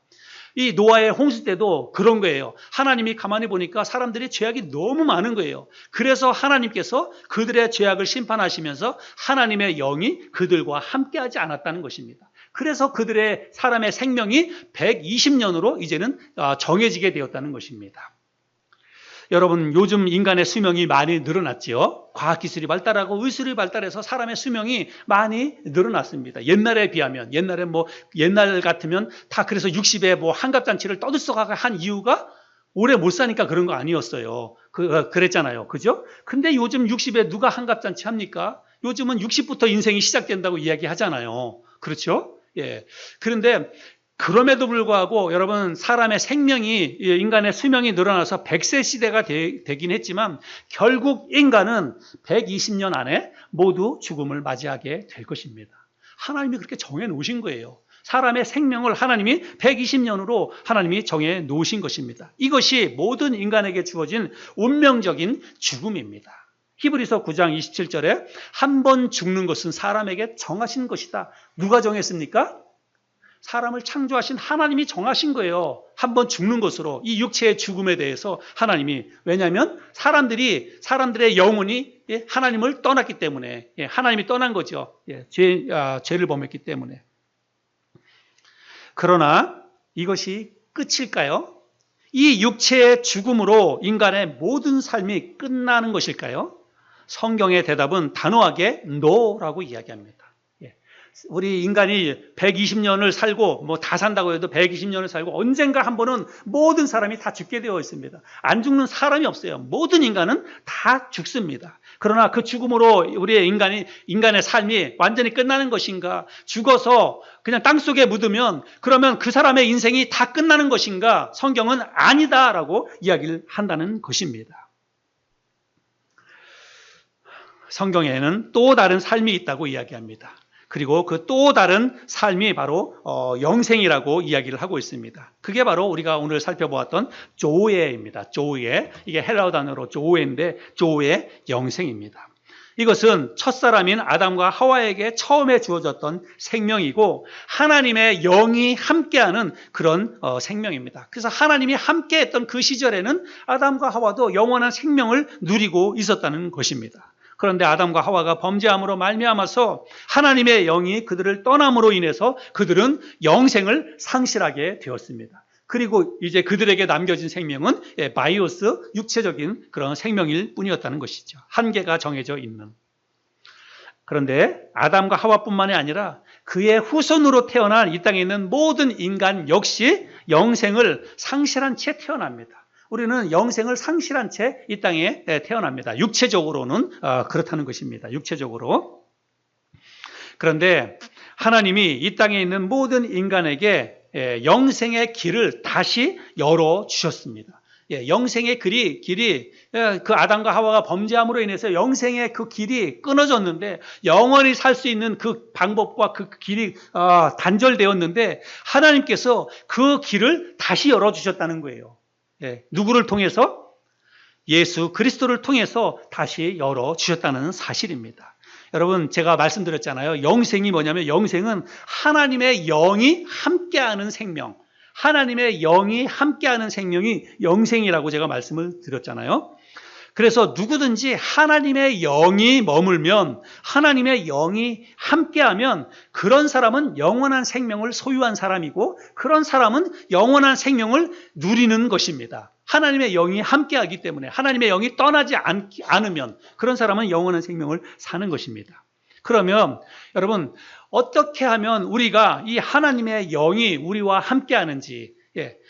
이 노아의 홍수 때도 그런 거예요. 하나님이 가만히 보니까 사람들이 죄악이 너무 많은 거예요. 그래서 하나님께서 그들의 죄악을 심판하시면서 하나님의 영이 그들과 함께하지 않았다는 것입니다. 그래서 그들의 사람의 생명이 120년으로 이제는 정해지게 되었다는 것입니다. 여러분, 요즘 인간의 수명이 많이 늘어났지요. 과학기술이 발달하고 의술이 발달해서 사람의 수명이 많이 늘어났습니다. 옛날에 비하면, 옛날 같으면 다 그래서 60에 뭐 한갑잔치를 떠들썩하게 한 이유가 오래 못 사니까 그런 거 아니었어요. 그랬잖아요. 그죠? 근데 요즘 60에 누가 한갑잔치 합니까? 요즘은 60부터 인생이 시작된다고 이야기하잖아요. 그렇죠? 예. 그런데 그럼에도 불구하고 여러분, 사람의 생명이, 인간의 수명이 늘어나서 100세 시대가 되긴 했지만 결국 인간은 120년 안에 모두 죽음을 맞이하게 될 것입니다. 하나님이 그렇게 정해 놓으신 거예요. 사람의 생명을 하나님이 120년으로 하나님이 정해 놓으신 것입니다. 이것이 모든 인간에게 주어진 운명적인 죽음입니다. 히브리서 9장 27절에 한 번 죽는 것은 사람에게 정하신 것이다. 누가 정했습니까? 사람을 창조하신 하나님이 정하신 거예요. 한 번 죽는 것으로, 이 육체의 죽음에 대해서 하나님이. 왜냐하면 사람들의 영혼이 하나님을 떠났기 때문에, 하나님이 떠난 거죠. 죄를 범했기 때문에. 그러나 이것이 끝일까요? 이 육체의 죽음으로 인간의 모든 삶이 끝나는 것일까요? 성경의 대답은 단호하게 no라고 이야기합니다. 우리 인간이 120년을 살고 뭐 다 산다고 해도 120년을 살고 언젠가 한 번은 모든 사람이 다 죽게 되어 있습니다. 안 죽는 사람이 없어요. 모든 인간은 다 죽습니다. 그러나 그 죽음으로 우리의 인간의 삶이 완전히 끝나는 것인가? 죽어서 그냥 땅속에 묻으면 그러면 그 사람의 인생이 다 끝나는 것인가? 성경은 아니다라고 이야기를 한다는 것입니다. 성경에는 또 다른 삶이 있다고 이야기합니다. 그리고 그 또 다른 삶이 바로 영생이라고 이야기를 하고 있습니다. 그게 바로 우리가 오늘 살펴보았던 조에입니다. 조에, 이게 헬라어 단어로 조에인데 조의 영생입니다. 이것은 첫사람인 아담과 하와에게 처음에 주어졌던 생명이고 하나님의 영이 함께하는 그런 생명입니다. 그래서 하나님이 함께했던 그 시절에는 아담과 하와도 영원한 생명을 누리고 있었다는 것입니다. 그런데 아담과 하와가 범죄함으로 말미암아서 하나님의 영이 그들을 떠남으로 인해서 그들은 영생을 상실하게 되었습니다. 그리고 이제 그들에게 남겨진 생명은 바이오스, 육체적인 그런 생명일 뿐이었다는 것이죠. 한계가 정해져 있는. 그런데 아담과 하와뿐만이 아니라 그의 후손으로 태어난 이 땅에 있는 모든 인간 역시 영생을 상실한 채 태어납니다. 우리는 영생을 상실한 채 이 땅에 태어납니다. 육체적으로는 그렇다는 것입니다. 육체적으로. 그런데 하나님이 이 땅에 있는 모든 인간에게 영생의 길을 다시 열어주셨습니다. 영생의 길이 그 아담과 하와가 범죄함으로 인해서 영생의 그 길이 끊어졌는데 영원히 살 수 있는 그 방법과 그 길이 단절되었는데 하나님께서 그 길을 다시 열어주셨다는 거예요. 누구를 통해서? 예수 그리스도를 통해서 다시 열어주셨다는 사실입니다. 여러분 제가 말씀드렸잖아요. 영생이 뭐냐면 영생은 하나님의 영이 함께하는 생명, 하나님의 영이 함께하는 생명이 영생이라고 제가 말씀을 드렸잖아요. 그래서 누구든지 하나님의 영이 머물면, 하나님의 영이 함께하면 그런 사람은 영원한 생명을 소유한 사람이고 그런 사람은 영원한 생명을 누리는 것입니다. 하나님의 영이 함께하기 때문에, 하나님의 영이 떠나지 않으면 그런 사람은 영원한 생명을 사는 것입니다. 그러면 여러분 어떻게 하면 우리가 이 하나님의 영이 우리와 함께하는지,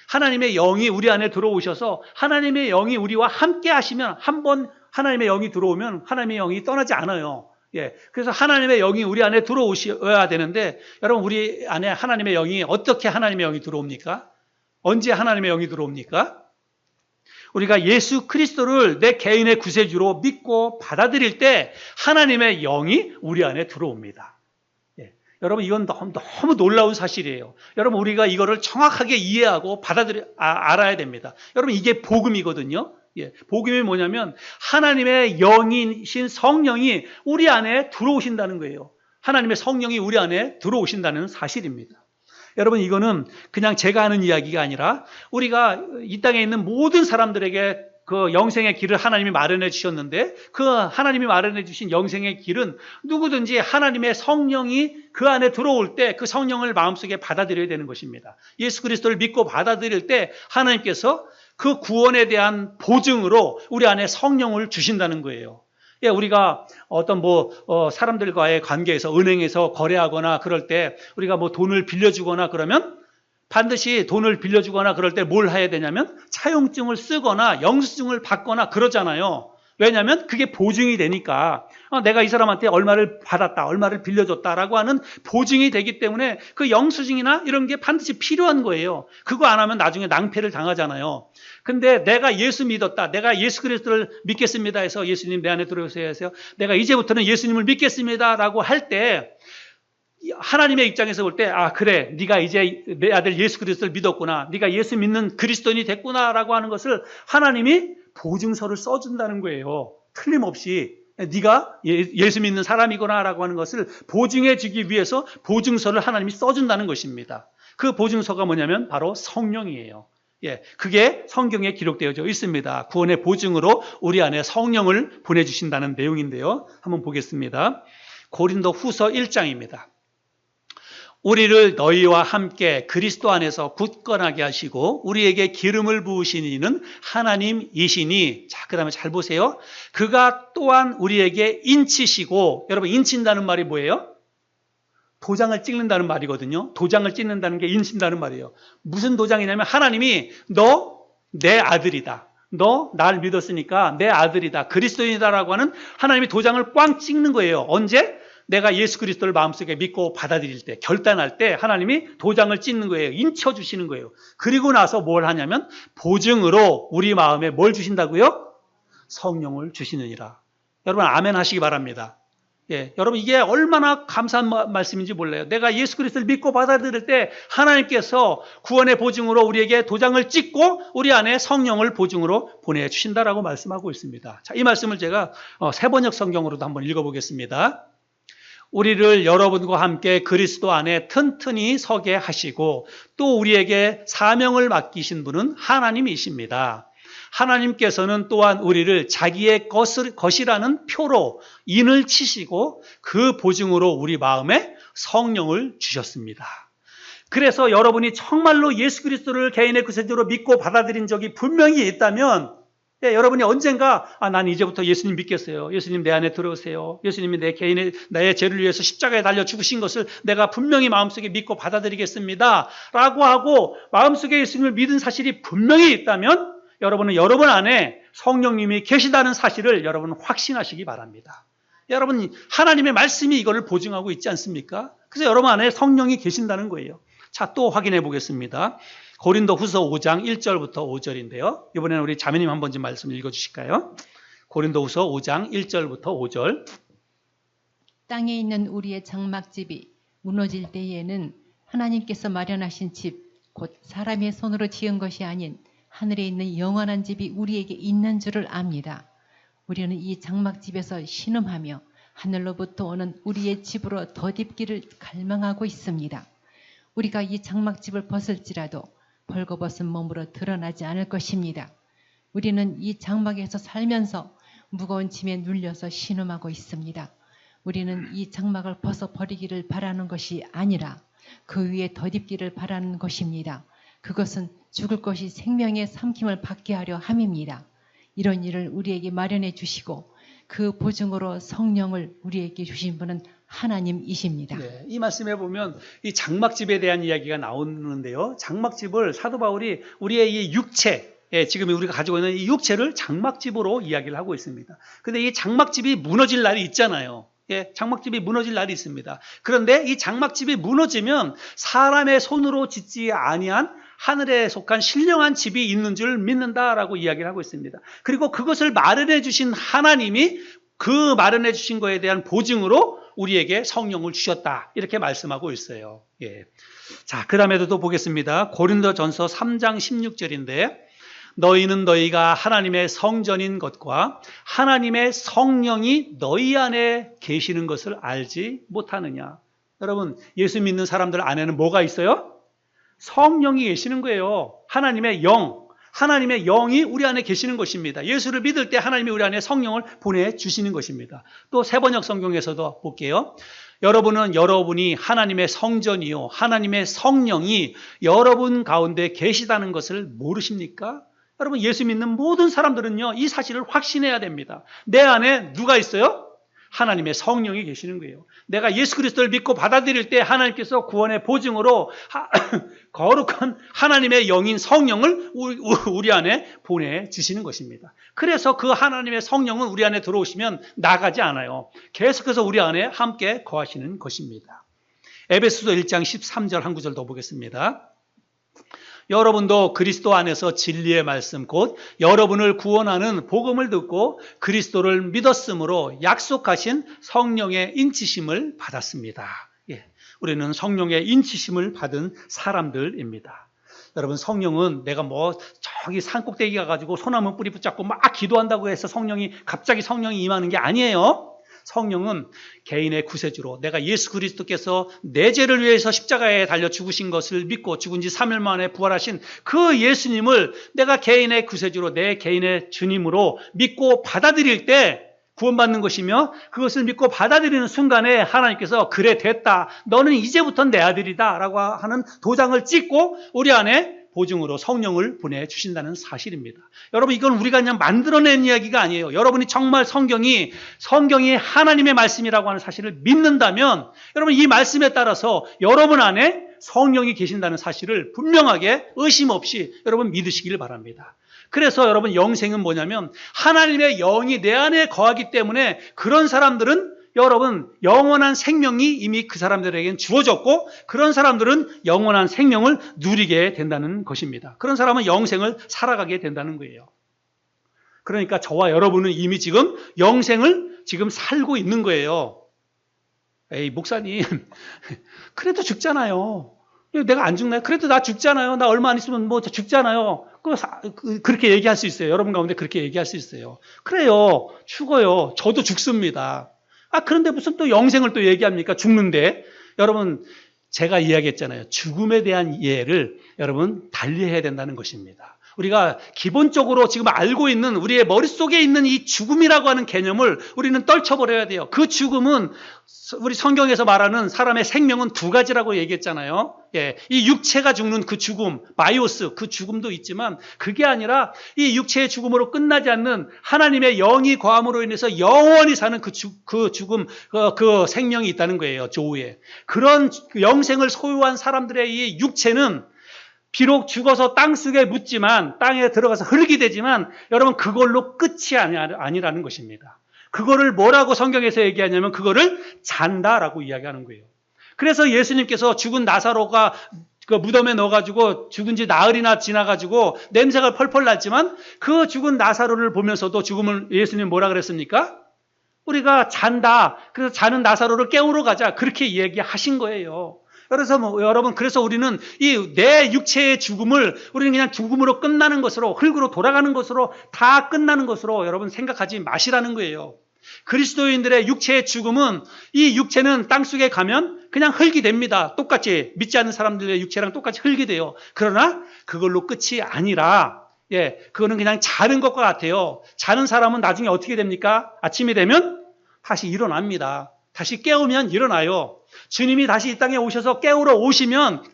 하나님의 영이 우리 안에 들어오셔서 하나님의 영이 우리와 함께 하시면, 한번 하나님의 영이 들어오면 하나님의 영이 떠나지 않아요. 그래서 하나님의 영이 우리 안에 들어오셔야 되는데, 여러분 우리 안에 하나님의 영이 어떻게 하나님의 영이 들어옵니까? 언제 하나님의 영이 들어옵니까? 우리가 예수 그리스도를 내 개인의 구세주로 믿고 받아들일 때 하나님의 영이 우리 안에 들어옵니다. 여러분 이건 너무 놀라운 사실이에요. 여러분 우리가 이거를 정확하게 이해하고 알아야 됩니다. 여러분 이게 복음이거든요. 복음이 뭐냐면 하나님의 영이신 성령이 우리 안에 들어오신다는 거예요. 하나님의 성령이 우리 안에 들어오신다는 사실입니다. 여러분 이거는 그냥 제가 하는 이야기가 아니라 우리가 이 땅에 있는 모든 사람들에게 그 영생의 길을 하나님이 마련해 주셨는데, 그 하나님이 마련해 주신 영생의 길은 누구든지 하나님의 성령이 그 안에 들어올 때 그 성령을 마음속에 받아들여야 되는 것입니다. 예수 그리스도를 믿고 받아들일 때 하나님께서 그 구원에 대한 보증으로 우리 안에 성령을 주신다는 거예요. 우리가 어떤 사람들과의 관계에서, 은행에서 거래하거나 그럴 때 우리가 돈을 빌려주거나 그러면 반드시 돈을 빌려주거나 그럴 때 뭘 해야 되냐면 차용증을 쓰거나 영수증을 받거나 그러잖아요. 왜냐하면 그게 보증이 되니까, 내가 이 사람한테 얼마를 받았다, 얼마를 빌려줬다라고 하는 보증이 되기 때문에 그 영수증이나 이런 게 반드시 필요한 거예요. 그거 안 하면 나중에 낭패를 당하잖아요. 근데 내가 예수 믿었다, 내가 예수 그리스도를 믿겠습니다 해서 예수님 내 안에 들어오세요 해서 내가 이제부터는 예수님을 믿겠습니다라고 할 때 하나님의 입장에서 볼 때, 그래, 네가 이제 내 아들 예수 그리스도를 믿었구나, 네가 예수 믿는 그리스도인이 됐구나라고 하는 것을 하나님이 보증서를 써준다는 거예요. 틀림없이 네가 예수 믿는 사람이구나라고 하는 것을 보증해 주기 위해서 보증서를 하나님이 써준다는 것입니다. 그 보증서가 뭐냐면 바로 성령이에요. 그게 성경에 기록되어져 있습니다. 구원의 보증으로 우리 안에 성령을 보내주신다는 내용인데요. 한번 보겠습니다. 고린도 후서 1장입니다. 우리를 너희와 함께 그리스도 안에서 굳건하게 하시고 우리에게 기름을 부으신 이는 하나님이시니, 자, 그 다음에 잘 보세요. 그가 또한 우리에게 인치시고, 여러분 인친다는 말이 뭐예요? 도장을 찍는다는 말이거든요. 도장을 찍는다는 게 인친다는 말이에요. 무슨 도장이냐면 하나님이 너 내 아들이다, 너 날 믿었으니까 내 아들이다, 그리스도인이다라고 하는 하나님이 도장을 꽝 찍는 거예요. 언제? 내가 예수 그리스도를 마음속에 믿고 받아들일 때, 결단할 때 하나님이 도장을 찍는 거예요. 인쳐주시는 거예요. 그리고 나서 뭘 하냐면 보증으로 우리 마음에 뭘 주신다고요? 성령을 주시느니라. 여러분 아멘 하시기 바랍니다. 예, 여러분 이게 얼마나 감사한 말씀인지 몰라요. 내가 예수 그리스도를 믿고 받아들일 때 하나님께서 구원의 보증으로 우리에게 도장을 찍고 우리 안에 성령을 보증으로 보내주신다라고 말씀하고 있습니다. 자, 이 말씀을 제가 세번역 성경으로도 한번 읽어보겠습니다. 우리를 여러분과 함께 그리스도 안에 튼튼히 서게 하시고 또 우리에게 사명을 맡기신 분은 하나님이십니다. 하나님께서는 또한 우리를 자기의 것이라는 표로 인을 치시고 그 보증으로 우리 마음에 성령을 주셨습니다. 그래서 여러분이 정말로 예수 그리스도를 개인의 구세주로 믿고 받아들인 적이 분명히 있다면 여러분이 언젠가 난 이제부터 예수님 믿겠어요. 예수님 내 안에 들어오세요. 예수님이 나의 죄를 위해서 십자가에 달려 죽으신 것을 내가 분명히 마음속에 믿고 받아들이겠습니다. 라고 하고 마음속에 예수님을 믿은 사실이 분명히 있다면 여러분은 여러분 안에 성령님이 계시다는 사실을 여러분 확신하시기 바랍니다. 여러분 하나님의 말씀이 이거를 보증하고 있지 않습니까? 그래서 여러분 안에 성령이 계신다는 거예요. 자, 또 확인해 보겠습니다. 고린도후서 5장 1절부터 5절인데요. 이번에는 우리 자매님 한번 좀 말씀 읽어주실까요? 고린도후서 5장 1절부터 5절. 땅에 있는 우리의 장막집이 무너질 때에는 하나님께서 마련하신 집, 곧 사람의 손으로 지은 것이 아닌 하늘에 있는 영원한 집이 우리에게 있는 줄을 압니다. 우리는 이 장막집에서 신음하며 하늘로부터 오는 우리의 집으로 덧입기를 갈망하고 있습니다. 우리가 이 장막집을 벗을지라도 벌거벗은 몸으로 드러나지 않을 것입니다. 우리는 이 장막에서 살면서 무거운 짐에 눌려서 신음하고 있습니다. 우리는 이 장막을 벗어버리기를 바라는 것이 아니라 그 위에 덧입기를 바라는 것입니다. 그것은 죽을 것이 생명의 삼킴을 받게 하려 함입니다. 이런 일을 우리에게 마련해 주시고 그 보증으로 성령을 우리에게 주신 분은 하나님이십니다. 네, 이 말씀에 보면 이 장막집에 대한 이야기가 나오는데요. 장막집을 사도 바울이 우리의 이 육체, 지금 우리가 가지고 있는 이 육체를 장막집으로 이야기를 하고 있습니다. 근데 이 장막집이 무너질 날이 있잖아요. 장막집이 무너질 날이 있습니다. 그런데 이 장막집이 무너지면 사람의 손으로 짓지 아니한 하늘에 속한 신령한 집이 있는 줄 믿는다라고 이야기를 하고 있습니다. 그리고 그것을 마련해 주신 하나님이 그 마련해 주신 것에 대한 보증으로 우리에게 성령을 주셨다. 이렇게 말씀하고 있어요. 자, 그 다음에도 또 보겠습니다. 고린도전서 3장 16절인데 너희는 너희가 하나님의 성전인 것과 하나님의 성령이 너희 안에 계시는 것을 알지 못하느냐. 여러분, 예수 믿는 사람들 안에는 뭐가 있어요? 성령이 계시는 거예요. 하나님의 영이 우리 안에 계시는 것입니다. 예수를 믿을 때 하나님이 우리 안에 성령을 보내주시는 것입니다. 또 세번역 성경에서도 볼게요. 여러분은 여러분이 하나님의 성전이요 하나님의 성령이 여러분 가운데 계시다는 것을 모르십니까? 여러분 예수 믿는 모든 사람들은요 이 사실을 확신해야 됩니다. 내 안에 누가 있어요? 하나님의 성령이 계시는 거예요. 내가 예수 그리스도를 믿고 받아들일 때 하나님께서 구원의 보증으로 거룩한 하나님의 영인 성령을 우리 안에 보내주시는 것입니다. 그래서 그 하나님의 성령은 우리 안에 들어오시면 나가지 않아요. 계속해서 우리 안에 함께 거하시는 것입니다. 에베소서 1장 13절 한 구절 더 보겠습니다. 여러분도 그리스도 안에서 진리의 말씀 곧 여러분을 구원하는 복음을 듣고 그리스도를 믿었으므로 약속하신 성령의 인치심을 받았습니다. 우리는 성령의 인치심을 받은 사람들입니다. 여러분 성령은 내가 저기 산꼭대기 가가지고 소나무 뿌리 붙잡고 막 기도한다고 해서 갑자기 성령이 임하는 게 아니에요. 성령은 개인의 구세주로 내가 예수 그리스도께서 내 죄를 위해서 십자가에 달려 죽으신 것을 믿고 죽은 지 3일 만에 부활하신 그 예수님을 내가 개인의 구세주로 내 개인의 주님으로 믿고 받아들일 때 구원받는 것이며 그것을 믿고 받아들이는 순간에 하나님께서 그래 됐다. 너는 이제부터 내 아들이다 라고 하는 도장을 찍고 우리 안에 보증으로 성령을 보내주신다는 사실입니다. 여러분 이건 우리가 그냥 만들어낸 이야기가 아니에요. 여러분이 정말 성경이 하나님의 말씀이라고 하는 사실을 믿는다면 여러분 이 말씀에 따라서 여러분 안에 성령이 계신다는 사실을 분명하게 의심 없이 여러분 믿으시길 바랍니다. 그래서 여러분 영생은 뭐냐면 하나님의 영이 내 안에 거하기 때문에 그런 사람들은 여러분 영원한 생명이 이미 그 사람들에게는 주어졌고 그런 사람들은 영원한 생명을 누리게 된다는 것입니다. 그런 사람은 영생을 살아가게 된다는 거예요. 그러니까 저와 여러분은 이미 지금 영생을 지금 살고 있는 거예요. 에이, 목사님, 그래도 죽잖아요. 내가 안 죽나요? 그래도 나 죽잖아요. 나 얼마 안 있으면 뭐 죽잖아요. 그렇게 얘기할 수 있어요. 여러분 가운데 그렇게 얘기할 수 있어요. 그래요. 죽어요. 저도 죽습니다. 그런데 무슨 또 영생을 또 얘기합니까? 죽는데. 여러분, 제가 이야기했잖아요. 죽음에 대한 이해를 여러분 달리 해야 된다는 것입니다. 우리가 기본적으로 지금 알고 있는 우리의 머릿속에 있는 이 죽음이라고 하는 개념을 우리는 떨쳐버려야 돼요. 그 죽음은 우리 성경에서 말하는 사람의 생명은 두 가지라고 얘기했잖아요. 예, 이 육체가 죽는 그 죽음, 바이오스, 그 죽음도 있지만 그게 아니라 이 육체의 죽음으로 끝나지 않는 하나님의 영이 거함으로 인해서 영원히 사는 그 죽음, 그 생명이 있다는 거예요. 조우에. 그런 영생을 소유한 사람들의 이 육체는 비록 죽어서 땅속에 묻지만 땅에 들어가서 흙이 되지만 여러분 그걸로 끝이 아니라는 것입니다. 그거를 뭐라고 성경에서 얘기하냐면 그거를 잔다라고 이야기하는 거예요. 그래서 예수님께서 죽은 나사로가 그 무덤에 넣어가지고 죽은 지 나흘이나 지나가지고 냄새가 펄펄 났지만 그 죽은 나사로를 보면서도 죽음을 예수님 뭐라 그랬습니까? 우리가 잔다. 그래서 자는 나사로를 깨우러 가자. 그렇게 이야기하신 거예요. 그래서 여러분, 그래서 우리는 이 내 육체의 죽음을 우리는 그냥 죽음으로 끝나는 것으로, 흙으로 돌아가는 것으로, 다 끝나는 것으로 여러분 생각하지 마시라는 거예요. 그리스도인들의 육체의 죽음은 이 육체는 땅속에 가면 그냥 흙이 됩니다. 똑같이 믿지 않는 사람들의 육체랑 똑같이 흙이 돼요. 그러나 그걸로 끝이 아니라 그거는 그냥 자는 것과 같아요. 자는 사람은 나중에 어떻게 됩니까? 아침이 되면 다시 일어납니다. 다시 깨우면 일어나요. 주님이 다시 이 땅에 오셔서 깨우면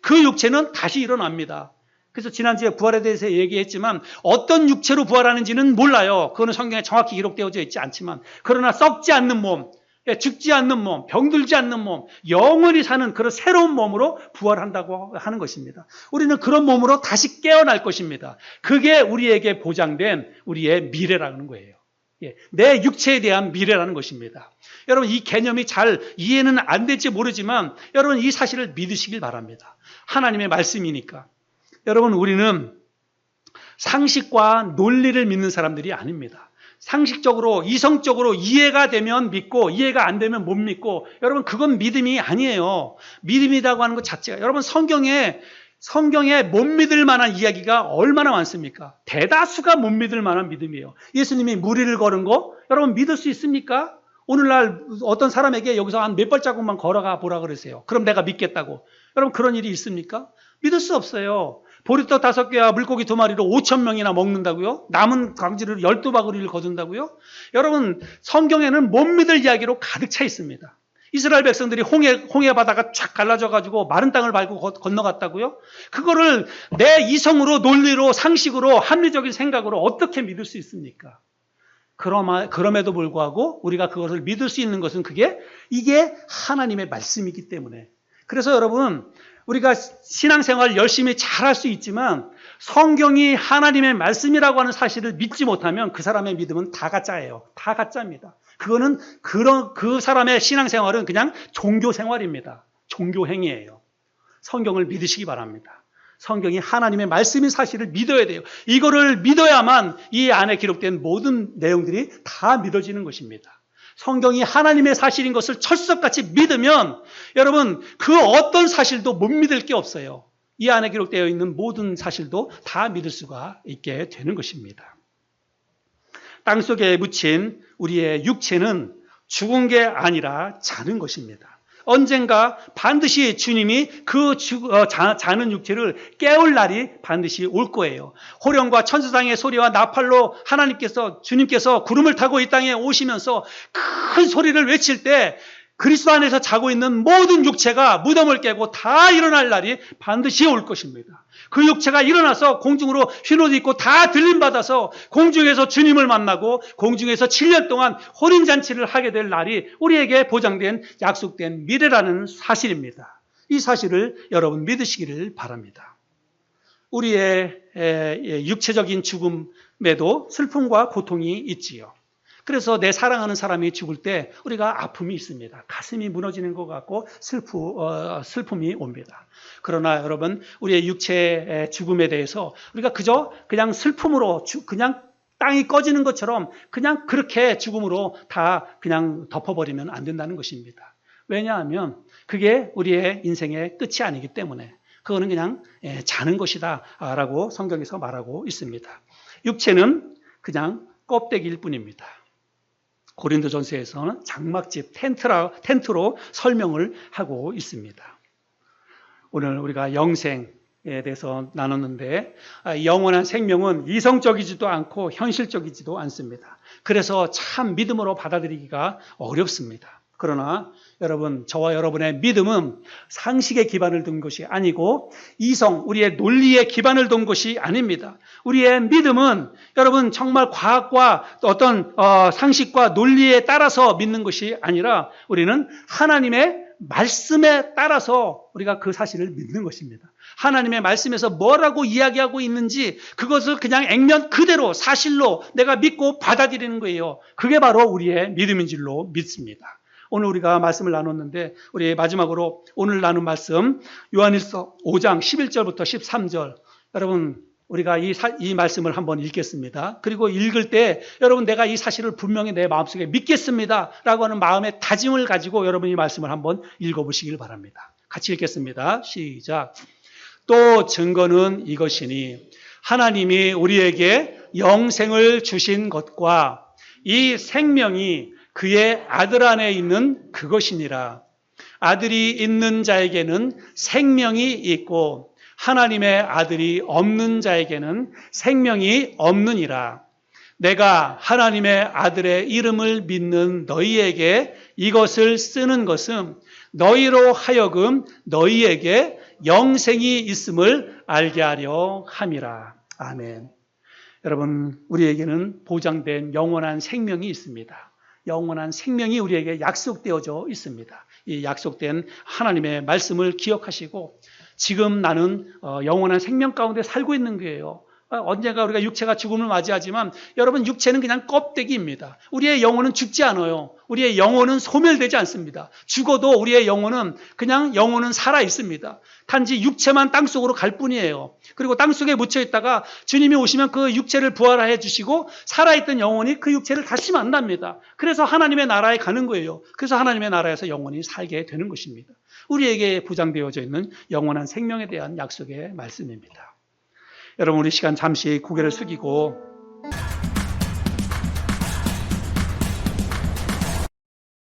그 육체는 다시 일어납니다. 그래서 지난주에 부활에 대해서 얘기했지만 어떤 육체로 부활하는지는 몰라요. 그거는 성경에 정확히 기록되어져 있지 않지만 그러나 썩지 않는 몸, 죽지 않는 몸, 병들지 않는 몸, 영원히 사는 그런 새로운 몸으로 부활한다고 하는 것입니다. 우리는 그런 몸으로 다시 깨어날 것입니다. 그게 우리에게 보장된 우리의 미래라는 거예요. 내 육체에 대한 미래라는 것입니다. 여러분 이 개념이 잘 이해는 안 될지 모르지만 여러분 이 사실을 믿으시길 바랍니다. 하나님의 말씀이니까. 여러분 우리는 상식과 논리를 믿는 사람들이 아닙니다. 상식적으로 이성적으로 이해가 되면 믿고 이해가 안 되면 못 믿고 여러분 그건 믿음이 아니에요. 믿음이라고 하는 것 자체가 여러분 성경에 못 믿을 만한 이야기가 얼마나 많습니까? 대다수가 못 믿을 만한 믿음이에요. 예수님이 무리를 걸은 거 여러분 믿을 수 있습니까? 오늘날 어떤 사람에게 여기서 한 몇 발자국만 걸어가 보라 그러세요. 그럼 내가 믿겠다고. 여러분 그런 일이 있습니까? 믿을 수 없어요. 보리떡 5개와 물고기 2마리로 5,000명이나 먹는다고요? 남은 광지를 12바구리를 거둔다고요? 여러분 성경에는 못 믿을 이야기로 가득 차 있습니다. 이스라엘 백성들이 홍해 바다가 쫙 갈라져가지고 마른 땅을 밟고 건너갔다고요? 그거를 내 이성으로 논리로 상식으로 합리적인 생각으로 어떻게 믿을 수 있습니까? 그럼에도 불구하고 우리가 그것을 믿을 수 있는 것은 이게 하나님의 말씀이기 때문에. 그래서 여러분 우리가 신앙생활 열심히 잘할 수 있지만 성경이 하나님의 말씀이라고 하는 사실을 믿지 못하면 그 사람의 믿음은 다 가짜예요. 다 가짜입니다. 그거는 그 사람의 신앙생활은 그냥 종교생활입니다. 종교행위예요. 성경을 믿으시기 바랍니다. 성경이 하나님의 말씀인 사실을 믿어야 돼요. 이거를 믿어야만 이 안에 기록된 모든 내용들이 다 믿어지는 것입니다. 성경이 하나님의 사실인 것을 철석같이 믿으면 여러분 그 어떤 사실도 못 믿을 게 없어요. 이 안에 기록되어 있는 모든 사실도 다 믿을 수가 있게 되는 것입니다. 땅속에 묻힌 우리의 육체는 죽은 게 아니라 자는 것입니다. 언젠가 반드시 주님이 자는 육체를 깨울 날이 반드시 올 거예요. 호령과 천사장의 소리와 나팔로 주님께서 구름을 타고 이 땅에 오시면서 큰 소리를 외칠 때 그리스도 안에서 자고 있는 모든 육체가 무덤을 깨고 다 일어날 날이 반드시 올 것입니다. 그 육체가 일어나서 공중으로 휘옷 입고 다 들림받아서 공중에서 주님을 만나고 공중에서 7년 동안 혼인잔치를 하게 될 날이 우리에게 보장된 약속된 미래라는 사실입니다. 이 사실을 여러분 믿으시기를 바랍니다. 우리의 육체적인 죽음에도 슬픔과 고통이 있지요. 그래서 내 사랑하는 사람이 죽을 때 우리가 아픔이 있습니다. 가슴이 무너지는 것 같고 슬픔이 옵니다. 그러나 여러분 우리의 육체의 죽음에 대해서 우리가 그냥 슬픔으로 그냥 땅이 꺼지는 것처럼 그냥 그렇게 죽음으로 다 그냥 덮어버리면 안 된다는 것입니다. 왜냐하면 그게 우리의 인생의 끝이 아니기 때문에 그거는 그냥 자는 것이다 라고 성경에서 말하고 있습니다. 육체는 그냥 껍데기일 뿐입니다. 고린도전서에서는 장막집, 텐트로 설명을 하고 있습니다. 오늘 우리가 영생에 대해서 나눴는데 영원한 생명은 이성적이지도 않고 현실적이지도 않습니다. 그래서 참 믿음으로 받아들이기가 어렵습니다. 그러나 여러분, 저와 여러분의 믿음은 상식에 기반을 둔 것이 아니고 이성, 우리의 논리에 기반을 둔 것이 아닙니다. 우리의 믿음은 여러분 정말 과학과 어떤 상식과 논리에 따라서 믿는 것이 아니라 우리는 하나님의 말씀에 따라서 우리가 그 사실을 믿는 것입니다. 하나님의 말씀에서 뭐라고 이야기하고 있는지 그것을 그냥 액면 그대로 사실로 내가 믿고 받아들이는 거예요. 그게 바로 우리의 믿음인 줄로 믿습니다. 오늘 우리가 말씀을 나눴는데 우리 마지막으로 오늘 나눈 말씀 요한일서 5장 11절부터 13절 여러분 우리가 이 말씀을 한번 읽겠습니다. 그리고 읽을 때 여러분 내가 이 사실을 분명히 내 마음속에 믿겠습니다 라고 하는 마음의 다짐을 가지고 여러분 이 말씀을 한번 읽어보시길 바랍니다. 같이 읽겠습니다. 시작. 또 증거는 이것이니 하나님이 우리에게 영생을 주신 것과 이 생명이 그의 아들 안에 있는 그것이니라. 아들이 있는 자에게는 생명이 있고 하나님의 아들이 없는 자에게는 생명이 없느니라. 내가 하나님의 아들의 이름을 믿는 너희에게 이것을 쓰는 것은 너희로 하여금 너희에게 영생이 있음을 알게 하려 함이라. 아멘. 여러분, 우리에게는 보장된 영원한 생명이 있습니다. 영원한 생명이 우리에게 약속되어져 있습니다. 이 약속된 하나님의 말씀을 기억하시고 지금 나는 영원한 생명 가운데 살고 있는 거예요. 언젠가 우리가 육체가 죽음을 맞이하지만 여러분 육체는 그냥 껍데기입니다. 우리의 영혼은 죽지 않아요. 우리의 영혼은 소멸되지 않습니다. 죽어도 우리의 영혼은 그냥 영혼은 살아 있습니다. 단지 육체만 땅속으로 갈 뿐이에요. 그리고 땅속에 묻혀 있다가 주님이 오시면 그 육체를 부활해 주시고 살아있던 영혼이 그 육체를 다시 만납니다. 그래서 하나님의 나라에 가는 거예요. 그래서 하나님의 나라에서 영혼이 살게 되는 것입니다. 우리에게 보장되어져 있는 영원한 생명에 대한 약속의 말씀입니다. 여러분 우리 시간 잠시 고개를 숙이고